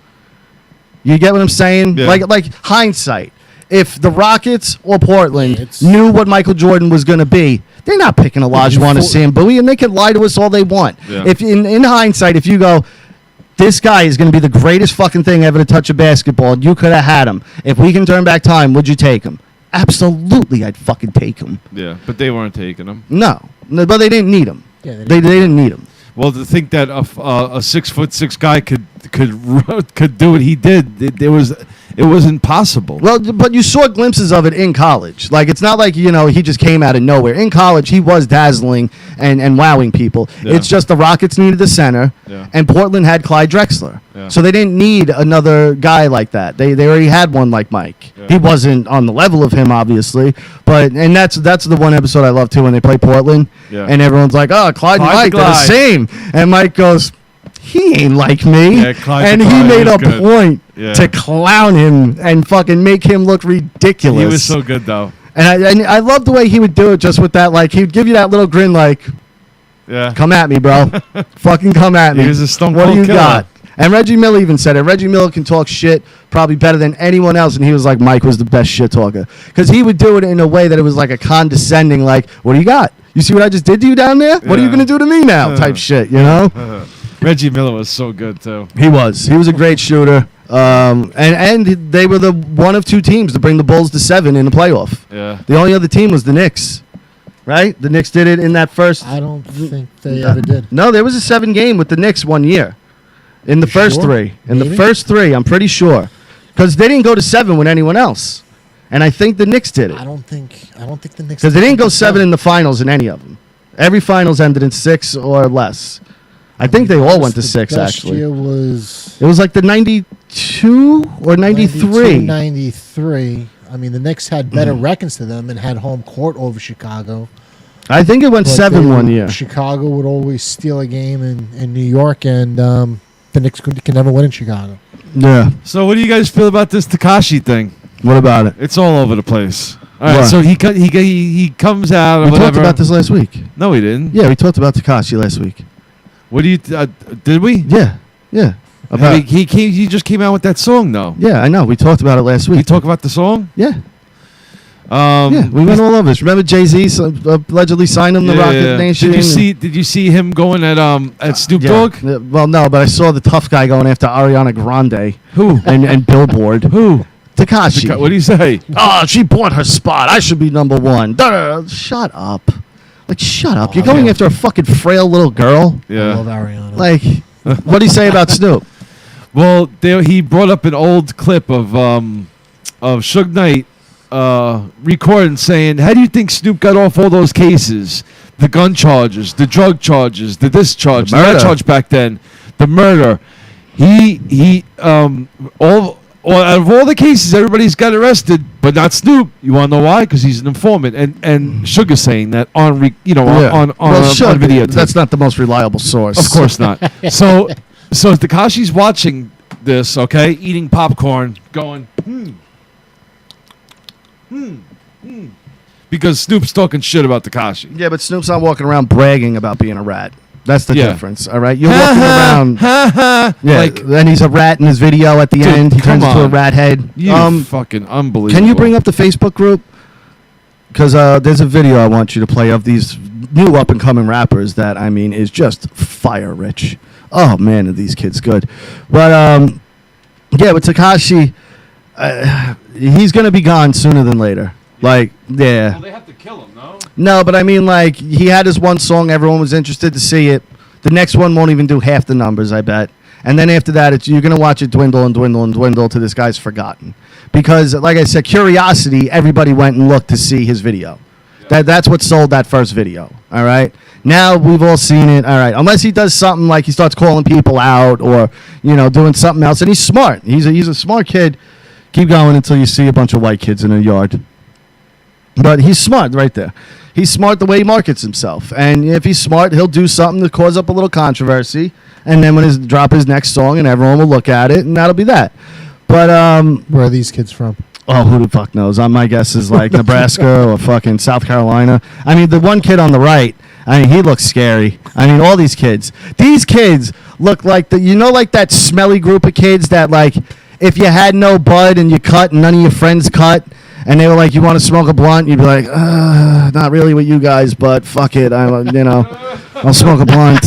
You get what I'm saying? Yeah. Like hindsight. If the Rockets or Portland It's- knew what Michael Jordan was going to be, they're not picking Olajuwon or Sam Bowie, and they can lie to us all they want. Yeah. If in hindsight, if you go, this guy is going to be the greatest fucking thing ever to touch a basketball, and you could have had him. If we can turn back time, would you take him? Absolutely, I'd fucking take him. Yeah. But they weren't taking him. No, but they didn't need him. Yeah, They didn't need him. Well, to think that a 6'6" guy could do what he did, it was impossible. Well, but you saw glimpses of it in college. Like, it's not like, he just came out of nowhere. In college, he was dazzling and wowing people. Yeah. It's just the Rockets needed the center, Yeah. and Portland had Clyde Drexler. Yeah. So they didn't need another guy like that. They already had one like Mike. Yeah. He wasn't on the level of him, obviously. And that's the one episode I love, too, when they play Portland. Yeah. And everyone's like, oh, Clyde and Clyde Mike, the they're the Glide. same. And Mike goes, he ain't like me. Yeah, Clyde and the he Glide made was a good. point Yeah. to clown him and fucking make him look ridiculous. He was so good though. And I love the way he would do it, just with that, like, he would give you that little grin, like, Yeah. come at me, bro. Fucking come at me. He was a stone What do cold you killer. got? And Reggie Miller even said it. Reggie Miller can talk shit probably better than anyone else, and he was like, Mike was the best shit talker. Because he would do it in a way that it was like a condescending, like, what do you got? You see what I just did to you down there? What are you Yeah. going to do to me now? Type shit, you know? Reggie Miller was so good too. He was. He was a great shooter. And they were the one of two teams to bring the Bulls to 7 in the playoff. Yeah. The only other team was the Knicks. Right? The Knicks did it in that first. I don't think they ever did. No, there was a 7 game with the Knicks one year. In the first Sure? 3. In the Maybe? first 3, I'm pretty sure. Because they didn't go to 7 with anyone else. And I think the Knicks did it. I don't think the Knicks. Because they didn't go 7 in the finals in any of them. Every finals ended in 6 or less. I think they all went to The 6, best actually. year was It was like the 92 or 93. 93. I mean, the Knicks had better records to them and had home court over Chicago. I think it went But 7 one year. Chicago would always steal a game in New York, and the Knicks can never win in Chicago. Yeah. So, what do you guys feel about this Tekashi thing? What about it? It's all over the place. All right, What? so he comes out or We whatever. talked about this last week. No, he didn't. Yeah, we talked about Tekashi last week. What do you? Did we? Yeah. Yeah. About, he just came out with that song though. Yeah, I know. We talked about it last week. We talk about the song. Yeah. Yeah, we went all over this. Remember Jay-Z allegedly signed him to Rocket Nation? Did you see him going at Snoop Yeah. Dogg? Yeah, well, no, but I saw the tough guy going after Ariana Grande. Who? And Billboard. Who? Tekashi. What do you say? Oh, she bought her spot. I should be number one. Shut up. Like, shut up. You're going after a fucking frail little girl. I Yeah. love Ariana. Like, what do you say about Snoop? Well, he brought up an old clip of Suge Knight recording saying, "How do you think Snoop got off all those cases? The gun charges, the drug charges, the this charge, The that murder. charge back then, the murder. Out of all the cases, everybody's got arrested, but not Snoop. You want to know why? Because he's an informant." And Sugar's saying that on Suge, video. that's not the most reliable source. Of course not. So Tekashi's watching this, okay, eating popcorn, going, because Snoop's talking shit about Tekashi. Yeah, but Snoop's not walking around bragging about being a rat. That's the Yeah. difference, all right? You're walking around. Yeah, Like, then he's a rat in his video at the Dude, end. He come turns into a on. rat head. you fucking unbelievable. Can you bring up the Facebook group? Because there's a video I want you to play of these new up-and-coming rappers that, I mean, is just fire-rich. Oh, man, are these kids good. But, yeah, with Tekashi, he's going to be gone sooner than later. Like, yeah. Well, they have to kill him, no? No, but I mean, like, he had his one song. Everyone was interested to see it. The next one won't even do half the numbers, I bet. And then after that, you're going to watch it dwindle and dwindle and dwindle till this guy's forgotten. Because, like I said, curiosity, everybody went and looked to see his video. That's what sold that first video, all right? Now we've all seen it, all right. Unless he does something like he starts calling people out or, doing something else. And he's smart. He's a smart kid. Keep going until you see a bunch of white kids in a yard. But he's smart right there. He's smart the way he markets himself. And if he's smart, he'll do something to cause up a little controversy. And then when drop his next song, and everyone will look at it, and that'll be that. But Where are these kids from? oh, who the fuck knows? My guess is like Nebraska or fucking South Carolina. I mean, the one kid on the right, I mean, he looks scary. I mean, all these kids look like like that smelly group of kids that, like, if you had no bud and you cut and none of your friends cut, and they were like, "You want to smoke a blunt?" You'd be like, "Not really with you guys, but fuck it, I'll smoke a blunt."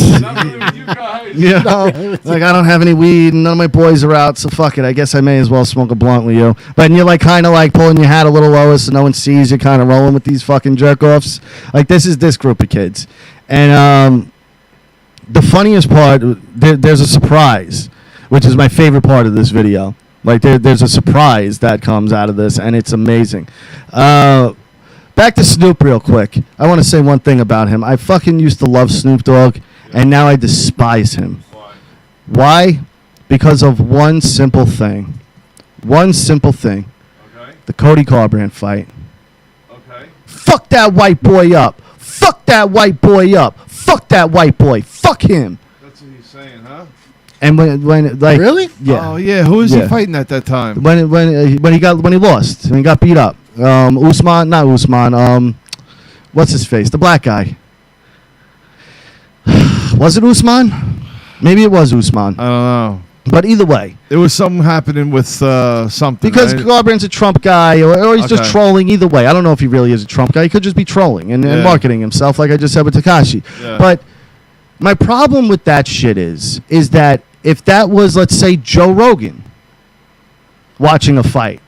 Like, I don't have any weed and none of my boys are out, so fuck it. I guess I may as well smoke a blunt with you. But you're like kind of like pulling your hat a little lower so no one sees you, kind of rolling with these fucking jerk offs. Like, this is this group of kids, and the funniest part, there's a surprise, which is my favorite part of this video. Like, there's a surprise that comes out of this, and it's amazing. Back to Snoop real quick. I want to say one thing about him. I fucking used to love Snoop Dogg, and now I despise him. Why? Because of one simple thing. One simple thing. Okay. The Cody Garbrandt fight. Okay. Fuck that white boy up. Fuck that white boy up. Fuck that white boy. Fuck him. That's what he's saying, huh? And when like Really? yeah. Oh yeah. Who was Yeah. he fighting at that time? When he lost, when he got beat up, not Usman, what's his face, the black guy, was it Usman? Maybe it was Usman, I don't know. but either way, There was something happening with something. because right? Garbrandt's a Trump guy, or he's just Okay. trolling. Either way, I don't know if he really is a Trump guy. He could just be trolling and Yeah. marketing himself, like I just said with Tekashi. Yeah. But my problem with that shit is that if that was, let's say, Joe Rogan watching a fight,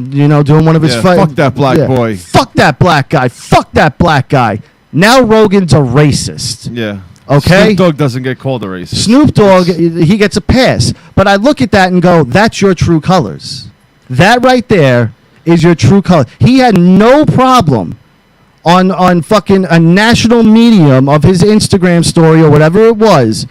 doing one of his Yeah, fights. fuck that black boy. Fuck that black guy. Fuck that black guy. Now Rogan's a racist. Yeah. Okay? Snoop Dogg doesn't get called a racist. Snoop Dogg, he gets a pass. But I look at that and go, that's your true colors. That right there is your true color. He had no problem on fucking a national medium of his Instagram story or whatever it was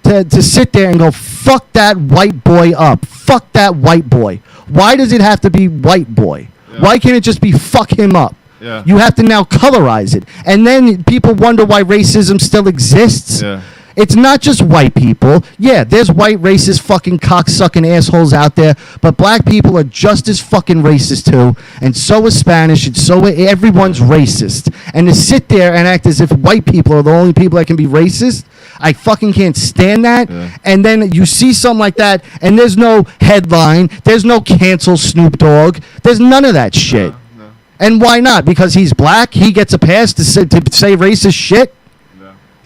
to sit there and go, fuck that white boy up. Fuck that white boy. Why does it have to be white boy? Yeah. Why can't it just be fuck him up? Yeah. You have to now colorize it. And then people wonder why racism still exists. Yeah. It's not just white people. Yeah, there's white racist fucking cocksucking assholes out there, but black people are just as fucking racist too, and so is Spanish, and so everyone's racist. And to sit there and act as if white people are the only people that can be racist, I fucking can't stand that. Yeah. And then you see something like that, and there's no headline, there's no cancel Snoop Dogg, there's none of that shit. No. And why not? Because he's black, he gets a pass to say racist shit?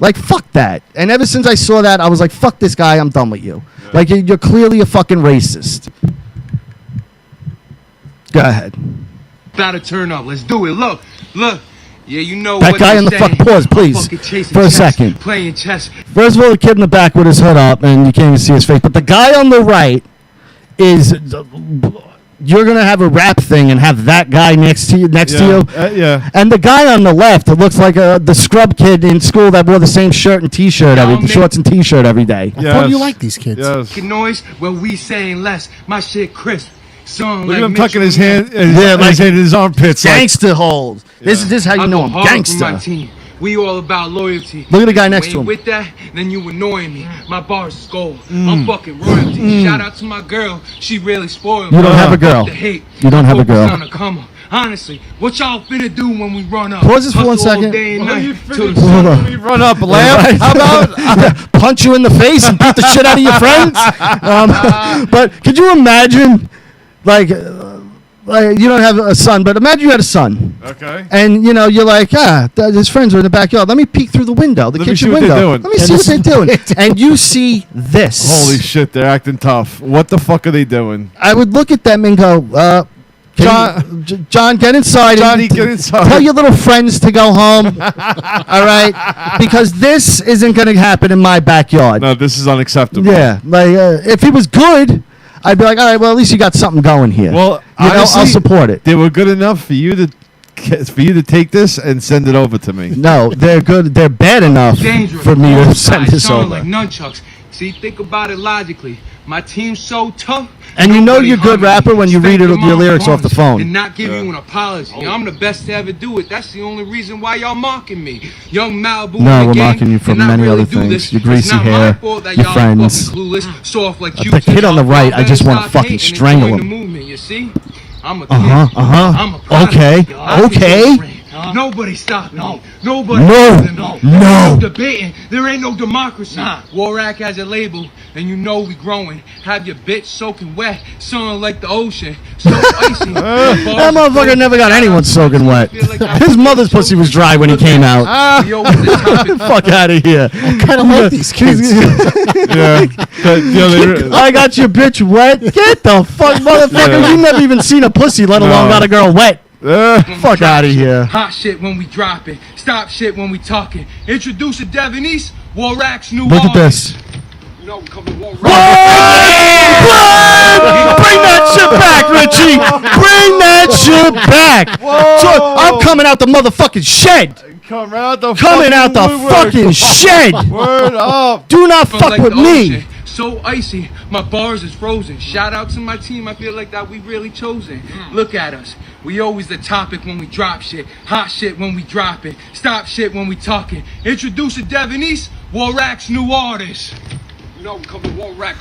Like, fuck that. And ever since I saw that, I was like, fuck this guy, I'm done with you. Yeah. Like, you're clearly a fucking racist. Go ahead. Gotta turn up. Let's do it. Look. Yeah, you know That what guy they in the say. fuck, pause, I'm please, fucking chasing for a chess, second. Playing chess. First of all, the kid in the back with his hood up, and you can't even see his face. But the guy on the right is... You're going to have a rap thing and have that guy next to you. Yeah. And the guy on the left, it looks like the scrub kid in school that wore the same shirt and T-shirt, shorts and T-shirt every day. I thought you liked these kids. Yes. Noise, well, we saying less. My shit crisp. Song Look like at him Mitchell tucking his and- hand, his hand in his armpits. Like, Gangster hold. This is how you I know go I'm hard for gangster. my team. We all about loyalty. Look at the guy You next ain't to him. With that, then you annoying me. My bars is gold. I'm fucking royalty. Shout out to my girl. She really spoiled me. You don't have a girl. The hate. You don't have a Focus girl. on the come up. Honestly, what y'all finna do when we run up? Pause this for one Hustle all second. day and What are you night till the finna Hold do on. when we run up, laugh? How about... Punch you in the face and beat the shit out of your friends? But could you imagine, like, you don't have a son, but imagine you had a son. Okay. And, you're like, his friends are in the backyard. Let me peek through the window, the Let me kitchen see what they're window. doing. Let me see what they're doing. And you see this. Holy shit, they're acting tough. What the fuck are they doing? I would look at them and go, John, get inside. Johnny, and get inside. Tell your little friends to go home. All right? Because this isn't going to happen in my backyard. No, this is unacceptable. Yeah. Like, if he was good, I'd be like, all right, well, at least you got something going here. Well, I'll honestly, support it. They were good enough for you to take this and send it over to me. No, they're good. They're bad enough dangerous. for me to Both send sides this sound over. like nunchucks. See, think about it logically. My team's so tough. And you know nobody you're a good harmed me. rapper when you Spank read your your lyrics off the mama's phone. and not give you an apology. I'm the best to ever do it. That's the only reason why y'all mocking me. Young Malibu. No, in the we're game, mocking you for and I many really other do things. this. Your It's greasy not my hair, fault that your y'all friends. fucking clueless, soft like The you. kid on the right, I just wanna Stop fucking hating and strangle join him. The movement, you see? I'm a kid. Uh-huh. I'm a Okay, product. I can okay. do it. Nobody stop me. Nobody. No. No debating. There ain't no democracy. Warak has a label, and you know we growing. Have your bitch soaking wet, sounding like the ocean. So icy. That motherfucker never got anyone soaking wet. His mother's pussy was dry when he came out. Fuck out of here. I kind of like these kids. Yeah. I got your bitch wet. Get the fuck, motherfucker. Yeah. You never even seen a pussy, let alone got a girl wet. Fuck out of here. Hot shit when we drop it. Stop shit when we talking. Introduce a Devonese. Warak's new Look at artist. this. You know we come to Warak. Bring that shit back, Richie. Bring that shit back. So, I'm coming out the motherfucking shed. Coming out the fucking shed. Word up. Do not From fuck like with the me. ocean. So icy, my bars is frozen. Shout out to my team, I feel like that we really chosen. Look at us, we always the topic when we drop shit. Hot shit when we drop it. Stop shit when we talking. Introduce a Devonese, Warak's new artist. You know we come to Warak.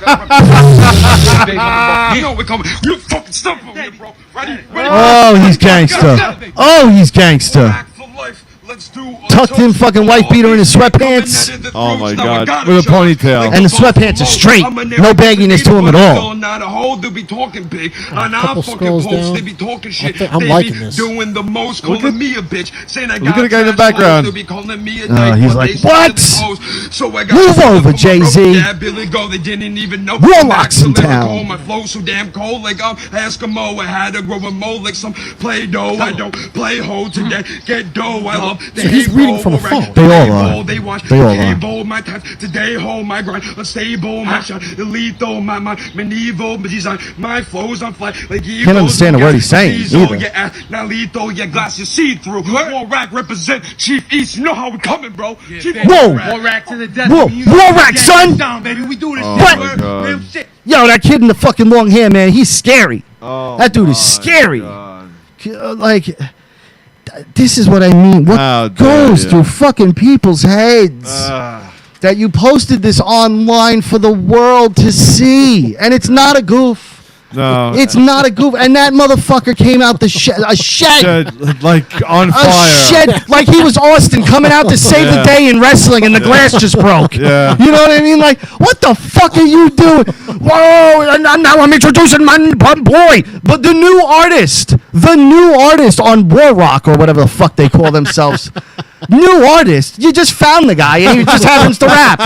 You know we coming. You fucking stuff over here, bro. Ready? Oh, he's gangster. Oh, he's gangster. Warak for life. Let's do Tucked in fucking white beater in his sweatpants. Oh my God. With a ponytail. And the sweatpants are straight. No bagginess to him at all. Not a hole, they be talking big. And I couple fucking scrolls post, down. they be talking shit. I'm They liking be this. doing the most, Look calling at- me a bitch. Saying I look got at the guy in the trash background. balls, they be calling me a dyke, he's but like, they still "What? expose." So I got Move something over, for my Jay-Z. broke dad, Billy Go, they didn't even know. Warlock's in Max, so town. lyrical, my flow so damn cold, like I'm Eskimo. I had to grow a mold like some Play-Doh. I don't play hoe today, get dough. I love So he's reading from a phone. They all are. They watch. They all are. Table my times. Today hold my grind. Unstable my shot. Lethal my mind. Medieval design. My flows on flight. Like Can't understand a word he's saying either. Now lethal your glass you see through. War rack represent Chief East. You know how we coming, bro. Chief Whoa. War rack to the death. Whoa, war rack, son. Down, baby. We do this Oh shit. my Word. God. Real shit. Yo, that kid in the fucking long hair, man, he's scary. Oh, That dude is my scary. God. Like, this is what I mean. What How dare goes you. through fucking people's heads? That you posted this online for the world to see. And it's not a goof. No. It's not a goof. And that motherfucker came out a shed. Shed, like on A fire. shed, like he was Austin coming out to save the day in wrestling, and the glass just broke. Yeah. You know what I mean? Like, what the fuck are you doing? Whoa! And now I'm introducing my boy, but the new artist on War Rock or whatever the fuck they call themselves. New artist. You just found the guy, and he just happens to rap.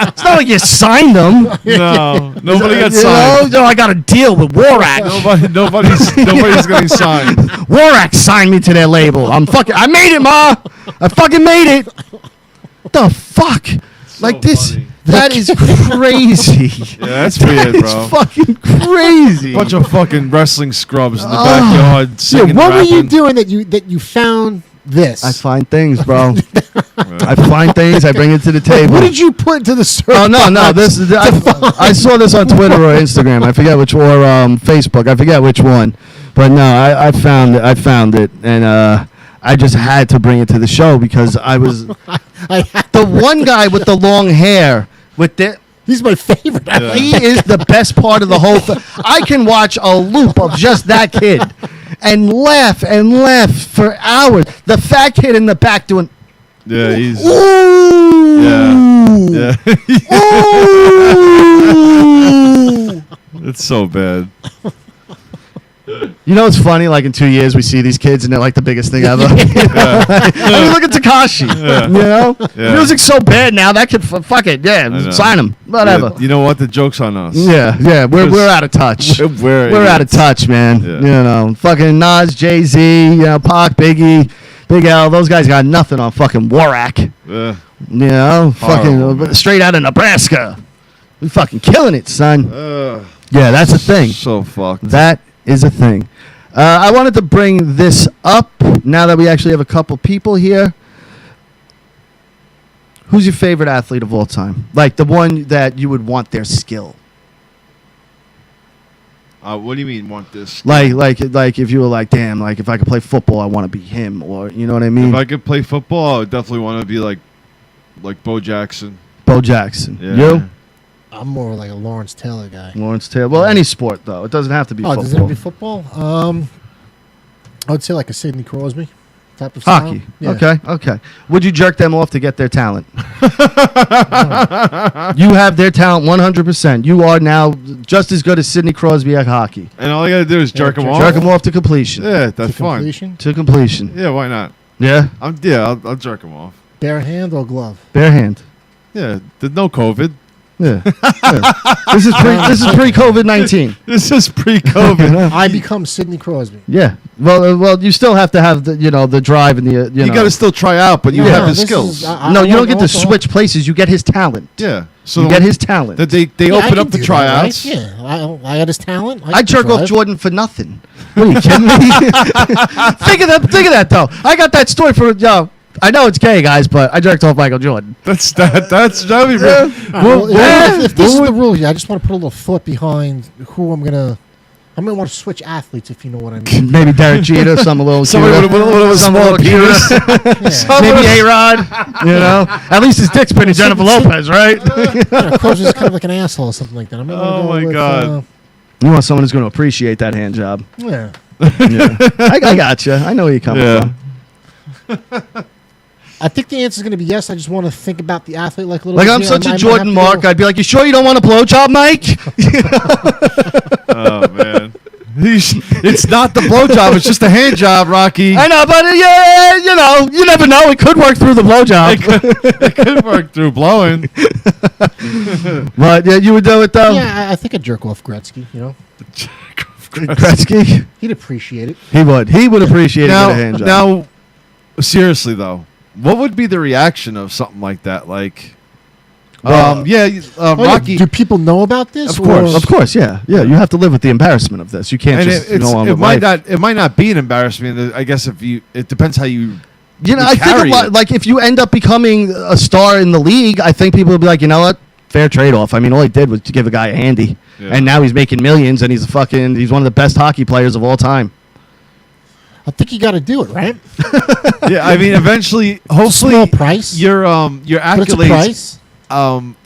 It's not like you signed him. No, nobody got You signed. know? No, I got a deal with Warak. Nobody's getting signed. Warak signed me to their label. I made it, ma. I fucking made it. What the fuck? Like this. funny. That is crazy. Yeah, that's weird, It's bro. fucking crazy. Bunch of fucking wrestling scrubs in the backyard Yeah, singing, what were you rapping. doing that you found this? I find things, bro. I find things. I bring it to the table. What did you put into the search? Oh no! box This is to I saw this on Twitter or Instagram. I forget which, or Facebook. I forget which one. But no, I found it, and I just had to bring it to the show because I was the one guy with the long hair with the. He's my favorite. He is the best part of the whole thing. I can watch a loop of just that kid and laugh for hours. The fat kid in the back doing. Yeah, he's. Ooh. Yeah. Ooh. It's so bad. You know, it's funny. Like in 2 years, we see these kids, and they're like the biggest thing ever. I mean, look at Tekashi. Yeah. You know, Yeah. music's so bad now. That kid, fuck it, yeah, know. sign him, whatever. Yeah, you know what? The joke's on us. Yeah, we're out of touch. We're Out of touch, man. Yeah. You know, fucking Nas, Jay-Z, you know, Pac, Biggie, Big L. Those guys got nothing on fucking Warak. Yeah. You know, Horrible, fucking straight out of Nebraska. We fucking killing it, son. Ugh. Yeah, that's a thing. So fucked. That is a thing. I wanted to bring this up now that we actually have a couple people here. Who's your favorite athlete of all time? Like the one that you would want their skill. What do you mean want this? Like if you were like, damn, like if I could play football, I want to be him, or you know what I mean? If I could play football, I would definitely want to be like Bo Jackson. Bo Jackson. Yeah. You? I'm more like a Lawrence Taylor guy. Lawrence Taylor. Well, any sport though. It doesn't have to be Oh, football. does it have to be football? I would say like a Sidney Crosby type of style. Hockey. Yeah. Okay. Would you jerk them off to get their talent? You have their talent 100%. You are now just as good as Sidney Crosby at hockey. And all I gotta do is jerk him off. Jerk them off to completion. Yeah, that's fine. Completion? To completion. Yeah, why not? Yeah. I'll jerk him off. Bare hand or glove? Bare hand. Yeah, there's no COVID. Yeah. This is pre-COVID-19. This is pre-COVID. I become Sidney Crosby. Yeah. Well, you still have to have the drive and the You know. got to still try out, but you Yeah, have the this skills. is- No, you don't get to switch places. You get his talent. Yeah. So You get his talent. That they Yeah, I open can up the do that, tryouts. right? Yeah, I got his talent. I can jerk off drive. Jordan for nothing. What are you kidding me? Think of that though. I got that story for I know it's gay, guys, but I jerked off Michael Jordan. That'd be real. All right, well, if this is the rule here, I just want to put a little thought behind who I'm gonna want to switch athletes, if you know what I mean. Maybe Derek Jeter, some a little Somebody cuter. with a Some a small little penis. Yeah. Maybe A-Rod. You know, at least his dick's been in Jennifer Lopez, right? Crosby's kind of like an asshole or something like that. I'm Oh, my God. You want someone who's going to appreciate that hand job. Yeah. Yeah. I got you. I know where you're coming Yeah. from. I think the answer is going to be yes. I just want to think about the athlete like a little Like bit. I'm Yeah, such I a might Jordan have to mark. go- I'd be like, "You sure you don't want a blowjob, Mike?" Oh man. It's not the blowjob. It's just a hand job, Rocky. I know, but yeah, you know, you never know. It could work through the blowjob. It could work through blowing. But yeah, you would do it though. Yeah, I think I'd jerk off Gretzky. You know, Gretzky. he'd appreciate it. He would. He would appreciate a hand job. Now, seriously though, what would be the reaction of something like that? Like, Oh, yeah. Rocky. Do people know about this? Of course, yeah. You have to live with the embarrassment of this. You can't And just go on with life. it might not be an embarrassment. I guess it depends how you. You know, you I think carry it. like if you end up becoming a star in the league, I think people will be like, you know what, fair trade off. I mean, all he did was to give a guy a handy, and now he's making millions, and he's one of the best hockey players of all time. I think you got to do it, right? Yeah, I mean, eventually, hopefully, small price. Your But it's a accolades price.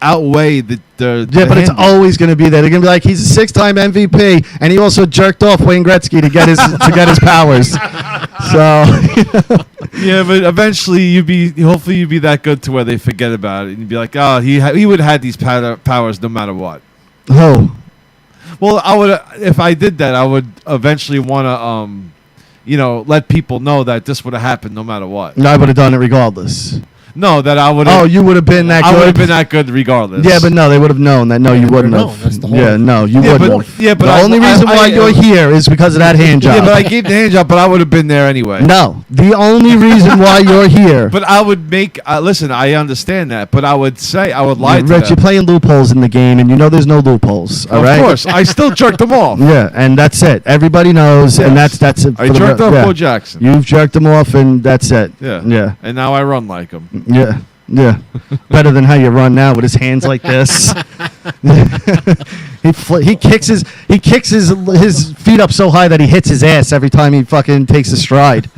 Outweigh the Yeah, but it's handy. always going to be there. They're going to be like, he's a 6-time MVP, and he also jerked off Wayne Gretzky to get his powers. So Yeah, but eventually hopefully you'd be that good to where they forget about it, and you'd be like, oh, he would have had these powers no matter what. Oh. Well, I would if I did that, I would eventually want to let people know that this would have happened no matter what. No, I would have done it regardless. No, that I would. Oh, you would have been that good. I would have been that good regardless. Yeah, but no, they would have known that. No, you wouldn't known. have. That's the whole- Yeah, no, you Yeah, wouldn't. but- have. yeah, but the only reason why you're here is because of that hand job. Yeah, but I gave the hand job, but I would have been there anyway. No, the only reason why you're here. But I would make. Listen, I understand that, but I would lie to Rich, them. you're playing loopholes in the game, and you know there's no loopholes. All right. Of course, I still jerked them off. Yeah, and that's it. Everybody knows, and Yes. that's it. I for the jerked re- off yeah. Bo Jackson. You've jerked him off, and that's it. Yeah, Yeah. And now I run like him. Yeah. Yeah, better than how you run now with his hands like this. he kicks his feet up so high that he hits his ass every time he fucking takes a stride.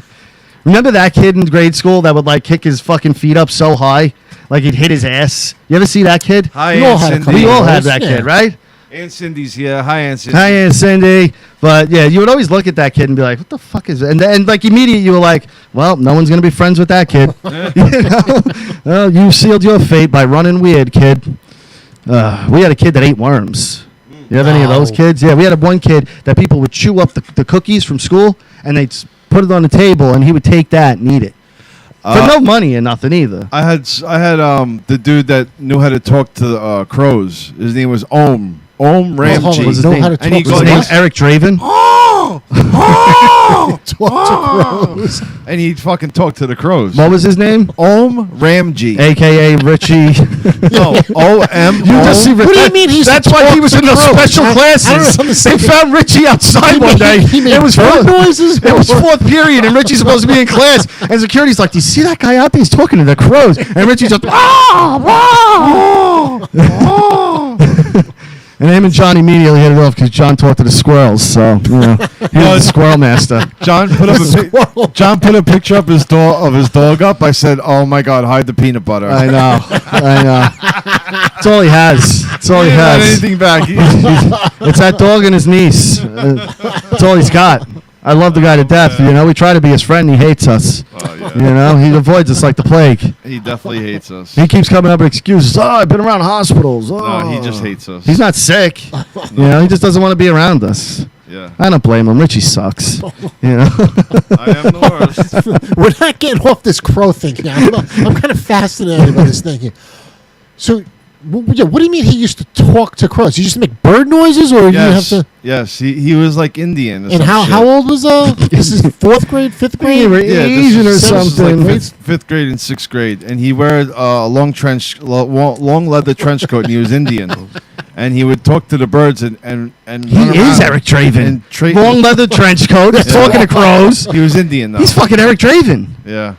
Remember that kid in grade school that would like kick his fucking feet up so high, like he'd hit his ass? You ever see that kid? Hi, We all Aunt had a Cindy. couple We all of had those, that yeah. kid, right? Aunt Cindy's here. Hi, Aunt Cindy. Hi, Aunt Cindy. But yeah, you would always look at that kid and be like, "What the fuck is it?" And then, like immediately, you were like, "Well, no one's gonna be friends with that kid." You know? Well, you sealed your fate by running weird, kid. We had a kid that ate worms. You have any of those Wow. kids? Yeah, we had one kid that people would chew up the cookies from school and they'd put it on the table, and he would take that and eat it for no money and nothing either. I had the dude that knew how to talk to crows. His name was Om hold Ramji. on. Was his Know name? how to And he talk Was goes, his name what? Eric Draven? Talk to crows. and he'd fucking talk to the crows. What was his name? Om Ramji. AKA Richie. No, O-M. You just see. What do you mean he used to That's why talk he was to in those crows? special I don't classes. understand. They found Richie outside one day. He made It was bird noises? It was fourth period, and Richie's supposed to be in class. And security's like, "Do you see that guy out there? He's talking to the crows." And Richie's just, and him and John immediately hit it off because John talked to the squirrels. So he was the squirrel master. John put a picture of his dog up. I said, "Oh my God, hide the peanut butter." I know. That's all he has. That's all he He didn't have has. anything back. It's that dog and his niece. That's all he's got. I love the guy to death. You know, we try to be his friend. He hates us. Oh, yeah. You know, he avoids us like the plague. He definitely hates us. He keeps coming up with excuses. Oh, I've been around hospitals. Oh. No, he just hates us. He's not sick. You know, he just doesn't want to be around us. Yeah. I don't blame him. Richie sucks. You know. I am the worst. We're not getting off this crow thing now. I'm kind of fascinated by this thing here. So, what do you mean he used to talk to crows? He used to make bird noises, or Yes. you have to? Yes. He was like Indian. Or And some how shit. old was this? Is fourth grade, fifth grade? were Yeah, this Asian or is- this is something. Like fifth grade and sixth grade, and he wear a long leather trench coat, and he was Indian, and he would talk to the birds and He run is around Eric Draven. and Long leather trench coat. He's talking to crows. He was Indian though. He's fucking Eric Draven. Yeah.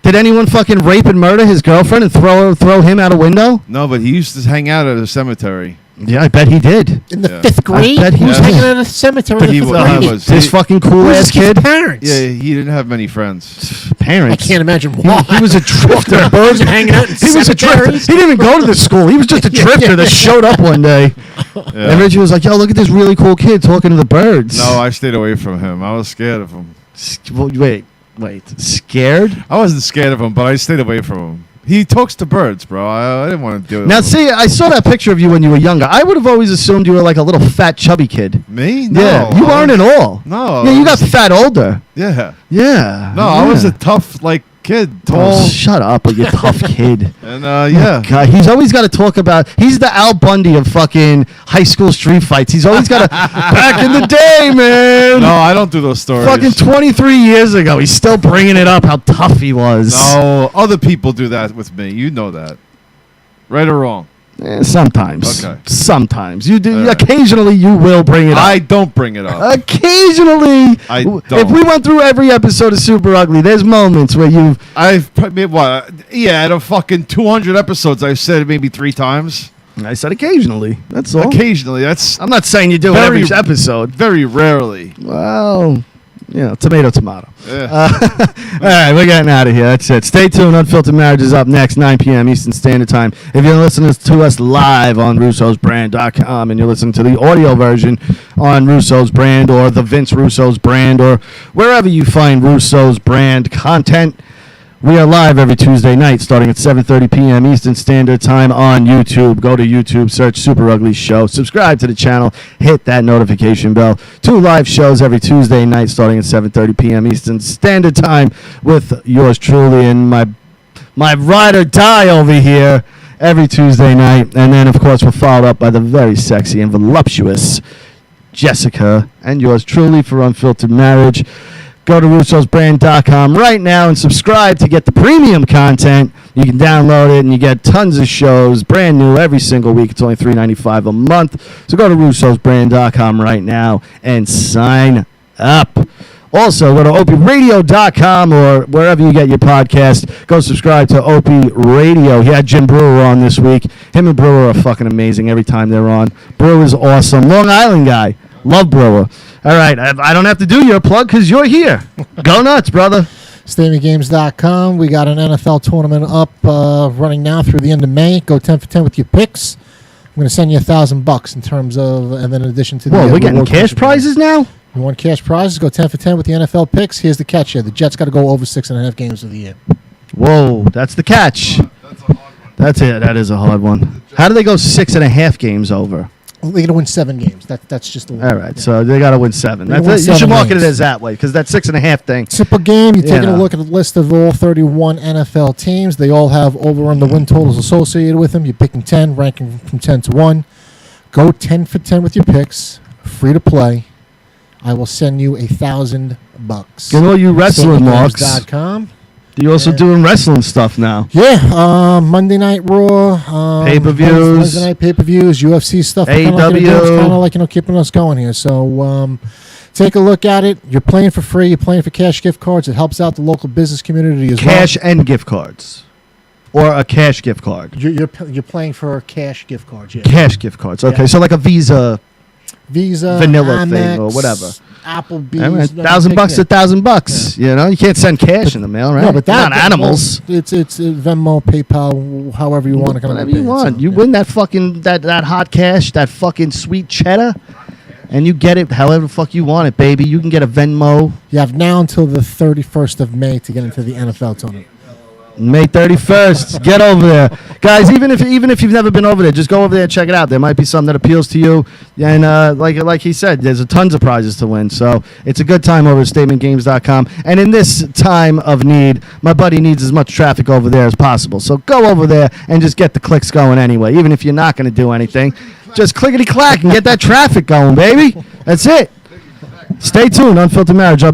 Did anyone fucking rape and murder his girlfriend and throw him out a window? No, but he used to hang out at a cemetery. Yeah, I bet he did. In the Yeah. fifth grade? bet he Who's was. hanging out at a cemetery in He the fifth wa- he grade? was. This fucking cool Who's ass this kid's kid. parents? Yeah, he didn't have many friends. I Parents. can't imagine why. He was a drifter. Birds and hanging out in He was a drifter. cemeteries? He didn't even go to the school. He was just a drifter that showed up one day. Yeah. And Richie was like, "Yo, look at this really cool kid talking to the birds." No, I stayed away from him. I was scared of him. Wait. Scared? I wasn't scared of him, but I stayed away from him. He talks to birds, bro. I didn't want to do it. Now, with him. see, I saw that picture of you when you were younger. I would have always assumed you were like a little fat, chubby kid. Me? No, Yeah, you I aren't was- at all. No. Yeah, you got I was- fat older. Yeah. Yeah. No, I was a tough, like, kid, tall. Oh, shut up, you tough kid. And yeah. God, he's always got to talk about. He's the Al Bundy of fucking high school street fights. He's always got to. Back in the day, man. No, I don't do those stories. Fucking 23 years ago, he's still bringing it up how tough he was. No, other people do that with me. You know that, right or wrong? Sometimes. Okay. Sometimes you do. Occasionally, you will bring it up. I don't bring it up. Occasionally, I don't. If we went through every episode of Super Ugly, there's moments where I've probably what? Yeah, out of fucking 200 episodes, I've said it maybe 3 times. I said occasionally. That's all. Occasionally, that's. I'm not saying you do it every episode. Very rarely. Well, tomato. Yeah. All right, we're getting out of here. That's it. Stay tuned. Unfiltered Marriage is up next, 9 p.m. Eastern Standard Time. If you're listening to us live on russosbrand.com and you're listening to the audio version on Russo's Brand or the Vince Russo's Brand or wherever you find Russo's Brand content, we are live every Tuesday night starting at 7:30 p.m. Eastern Standard Time on YouTube. Go to YouTube, search Super Ugly Show, subscribe to the channel, hit that notification bell. 2 live shows every Tuesday night starting at 7:30 p.m. Eastern Standard Time with yours truly and my ride or die over here every Tuesday night. And then, of course, we're followed up by the very sexy and voluptuous Jessica and yours truly for Unfiltered Marriage. Go to russosbrand.com right now and subscribe to get the premium content. You can download it and you get tons of shows, brand new every single week. It's only $3.95 a month. So go to russosbrand.com right now and sign up. Also, go to opradio.com or wherever you get your podcast. Go subscribe to Opie Radio. He had Jim Brewer on this week. Him and Brewer are fucking amazing every time they're on. Brewer's awesome. Long Island guy. Love Brewer. All right, I don't have to do your plug because you're here. Go nuts, brother. StatementGames.com. We got an NFL tournament up running now through the end of May. Go 10 for 10 with your picks. I'm going to send you $1,000 in terms of, and then in addition to the. Whoa, we're getting cash prizes now? You want cash prizes? Go 10 for 10 with the NFL picks. Here's the catch here. The Jets got to go over 6.5 games of the year. Whoa, that's the catch. That's it. That is a hard one. How do they go 6.5 games over? Well, they're going to win 7 games. That's just the all right, so they got to win 7. You should market it as that way because that 6.5 thing. Simple game. You're taking a look at a list of all 31 NFL teams. They all have over-under win totals associated with them. You're picking 10, ranking from 10 to 1. Go 10 for 10 with your picks. Free to play. I will send you $1,000. Get all you wrestling marks. StatementGames.com. You're also doing wrestling stuff now. Yeah, Monday Night Raw, pay-per-views, Wednesday night pay-per-views, UFC stuff. AEW, kind of like keeping us going here. So take a look at it. You're playing for free. You're playing for cash gift cards. It helps out the local business community as well. Cash and gift cards, or a cash gift card. You're playing for cash gift cards. Yeah. Cash gift cards. Okay, so like a Visa, vanilla Amex, thing or whatever. Applebee's. I mean, $1,000, $1,000. Yeah. You know, you can't send cash in the mail, right? No, but not animals. It's Venmo, PayPal, however you want to kind of. Whatever you want. So, you win that fucking that hot cash, that fucking sweet cheddar, and you get it however the fuck you want it, baby. You can get a Venmo. You have now until the 31st of May to get into the NFL tournament. May 31st. Get over there. Guys, even if you've never been over there, just go over there and check it out. There might be something that appeals to you. And like he said, there's tons of prizes to win. So it's a good time over at StatementGames.com. And in this time of need, my buddy needs as much traffic over there as possible. So go over there and just get the clicks going anyway. Even if you're not going to do anything, just clickety-clack and get that traffic going, baby. That's it. Stay tuned. Unfiltered Marriage.